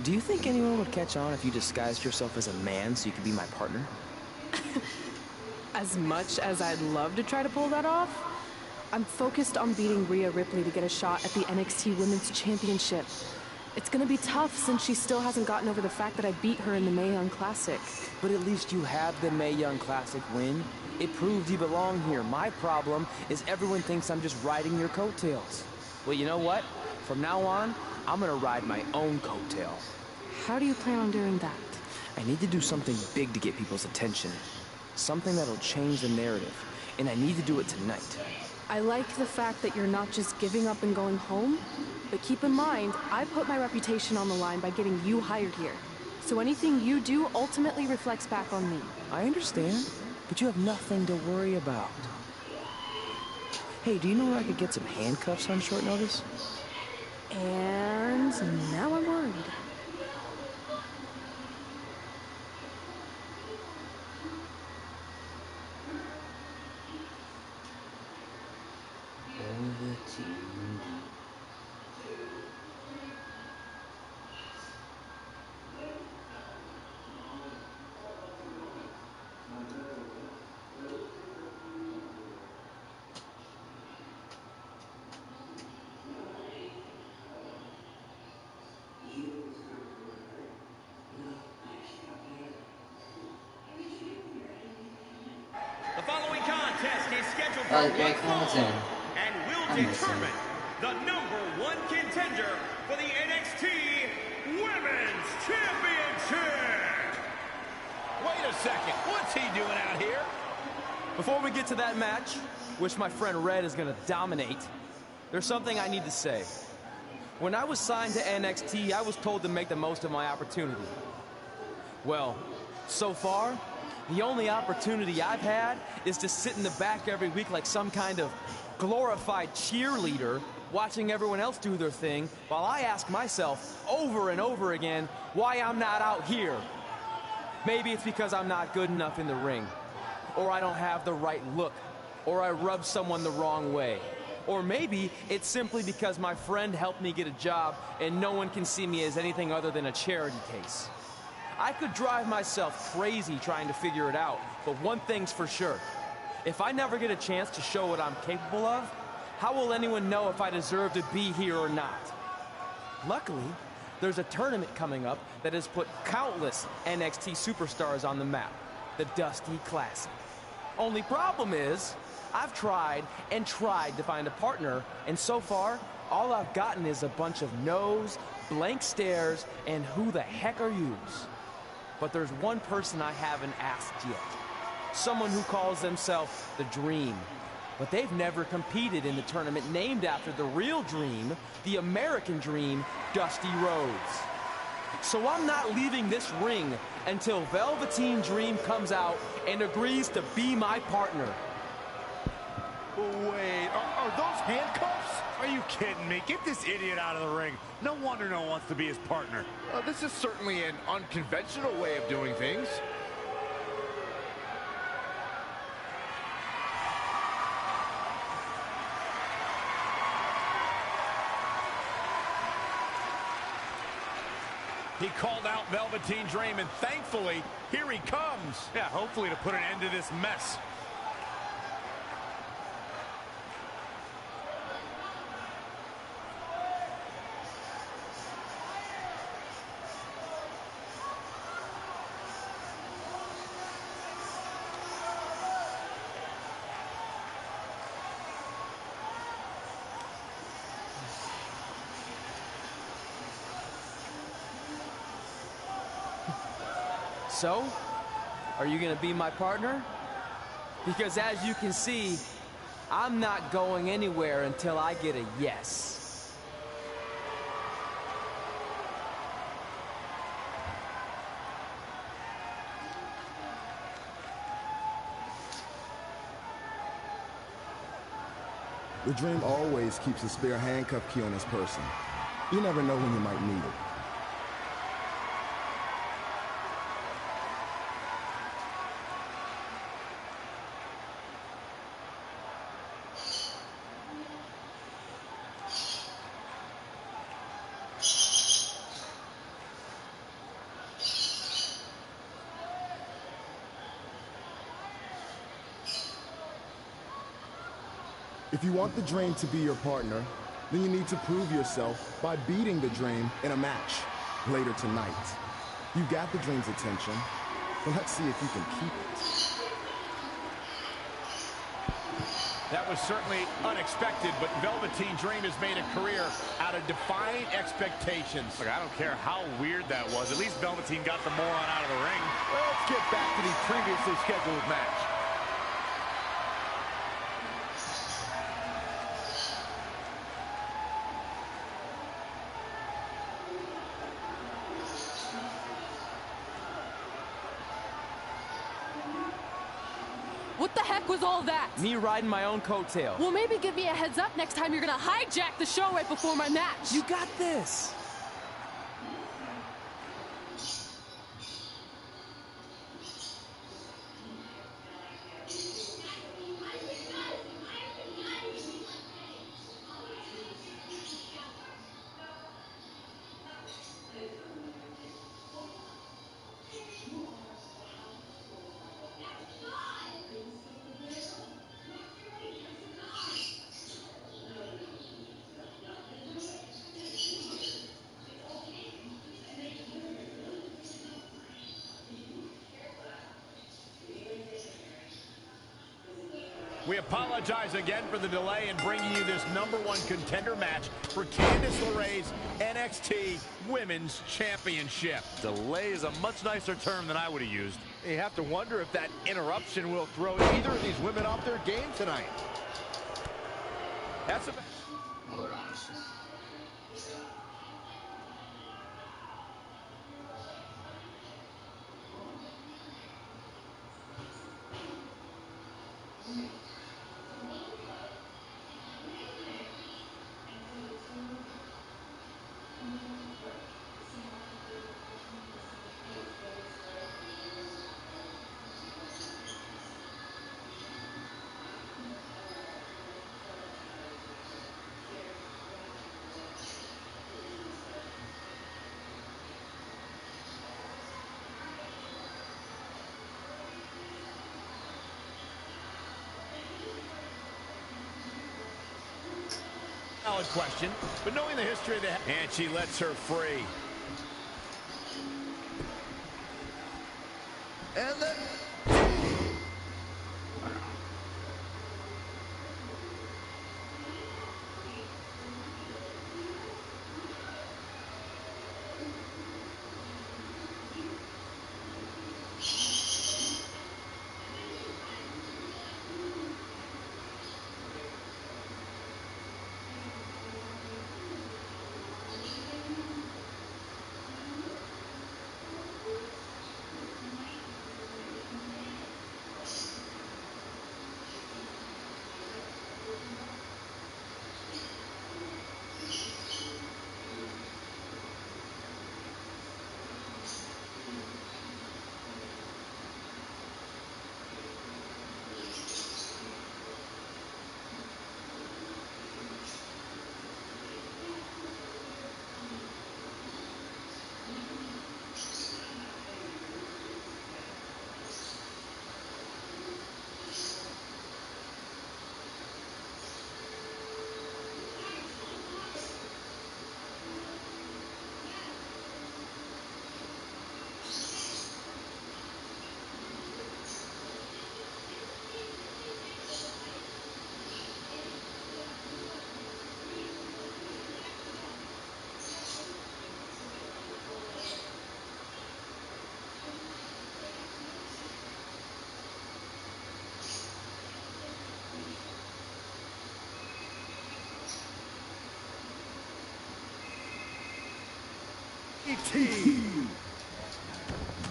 Do you think anyone would catch on if you disguised yourself as a man so you could be my partner? As much as I'd love to try to pull that off, I'm focused on beating Rhea Ripley to get a shot at the NXT Women's Championship. It's gonna be tough since she still hasn't gotten over the fact that I beat her in the Mae Young Classic. But at least you have the Mae Young Classic win. It proves you belong here. My problem is everyone thinks I'm just riding your coattails. Well, you know what? From now on, I'm gonna ride my own coattail. How do you plan on doing that? I need to do something big to get people's attention. Something that'll change the narrative. And I need to do it tonight. I like the fact that you're not just giving up and going home, but keep in mind, I put my reputation on the line by getting you hired here. So anything you do ultimately reflects back on me. I understand, but you have nothing to worry about. Hey, do you know where I could get some handcuffs on short notice? And now I'm worried. Jake Hamilton. And will determine the #1 contender for the NXT Women's Championship. Wait a second, what's he doing out here? Before we get to that match, which my friend Red is gonna dominate, there's something I need to say. When I was signed to NXT, I was told to make the most of my opportunity. Well, so far, the only opportunity I've had is to sit in the back every week like some kind of glorified cheerleader, watching everyone else do their thing, while I ask myself over and over again why I'm not out here. Maybe it's because I'm not good enough in the ring, or I don't have the right look, or I rub someone the wrong way. Or maybe it's simply because my friend helped me get a job and no one can see me as anything other than a charity case. I could drive myself crazy trying to figure it out, but one thing's for sure. If I never get a chance to show what I'm capable of, how will anyone know if I deserve to be here or not? Luckily, there's a tournament coming up that has put countless NXT superstars on the map, the Dusty Classic. Only problem is, I've tried and tried to find a partner, and so far, all I've gotten is a bunch of no's, blank stares, and who the heck are yous? But there's one person I haven't asked yet. Someone who calls themselves the Dream. But they've never competed in the tournament named after the real Dream, the American Dream, Dusty Rhodes. So I'm not leaving this ring until Velveteen Dream comes out and agrees to be my partner. Wait, are those handcuffs? Are you kidding me? Get this idiot out of the ring. No wonder no one wants to be his partner. This is certainly an unconventional way of doing things. He called out Velveteen Dream, and thankfully, here he comes. Yeah, hopefully to put an end to this mess. So, are you gonna be my partner? Because as you can see, I'm not going anywhere until I get a yes. The Dream always keeps a spare handcuff key on his person. You never know when you might need it. If you want the Dream to be your partner, then you need to prove yourself by beating the Dream in a match later tonight. You got the Dream's attention, but let's see if you can keep it. That was certainly unexpected, but Velveteen Dream has made a career out of defying expectations. Look, I don't care how weird that was. At least Velveteen got the moron out of the ring. Well, let's get back to the previously scheduled match. What the heck was all that? Me riding my own coattail. Well, maybe give me a heads up next time you're gonna hijack the show right before my match. You got this. We apologize again for the delay in bringing you this #1 contender match for Candice LeRae's NXT Women's Championship. Delay is a much nicer term than I would have used. You have to wonder if that interruption will throw either of these women off their game tonight. That's a... Hold on. Valid question, but knowing the history of the... And she lets her free. And then...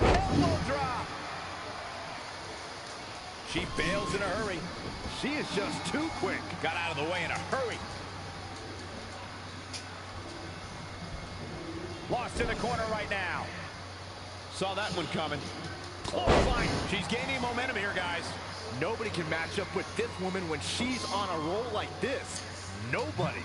Elbow drop. She bails in a hurry. She is just too quick. Got out of the way in a hurry. Lost in the corner right now. Saw that one coming. Clothesline. She's gaining momentum here, guys. Nobody can match up with this woman when she's on a roll like this. Nobody.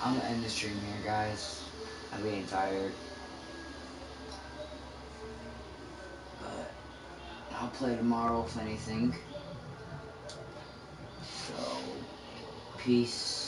I'm gonna end the stream here, guys. I'm getting tired. But I'll play tomorrow if anything. So, peace.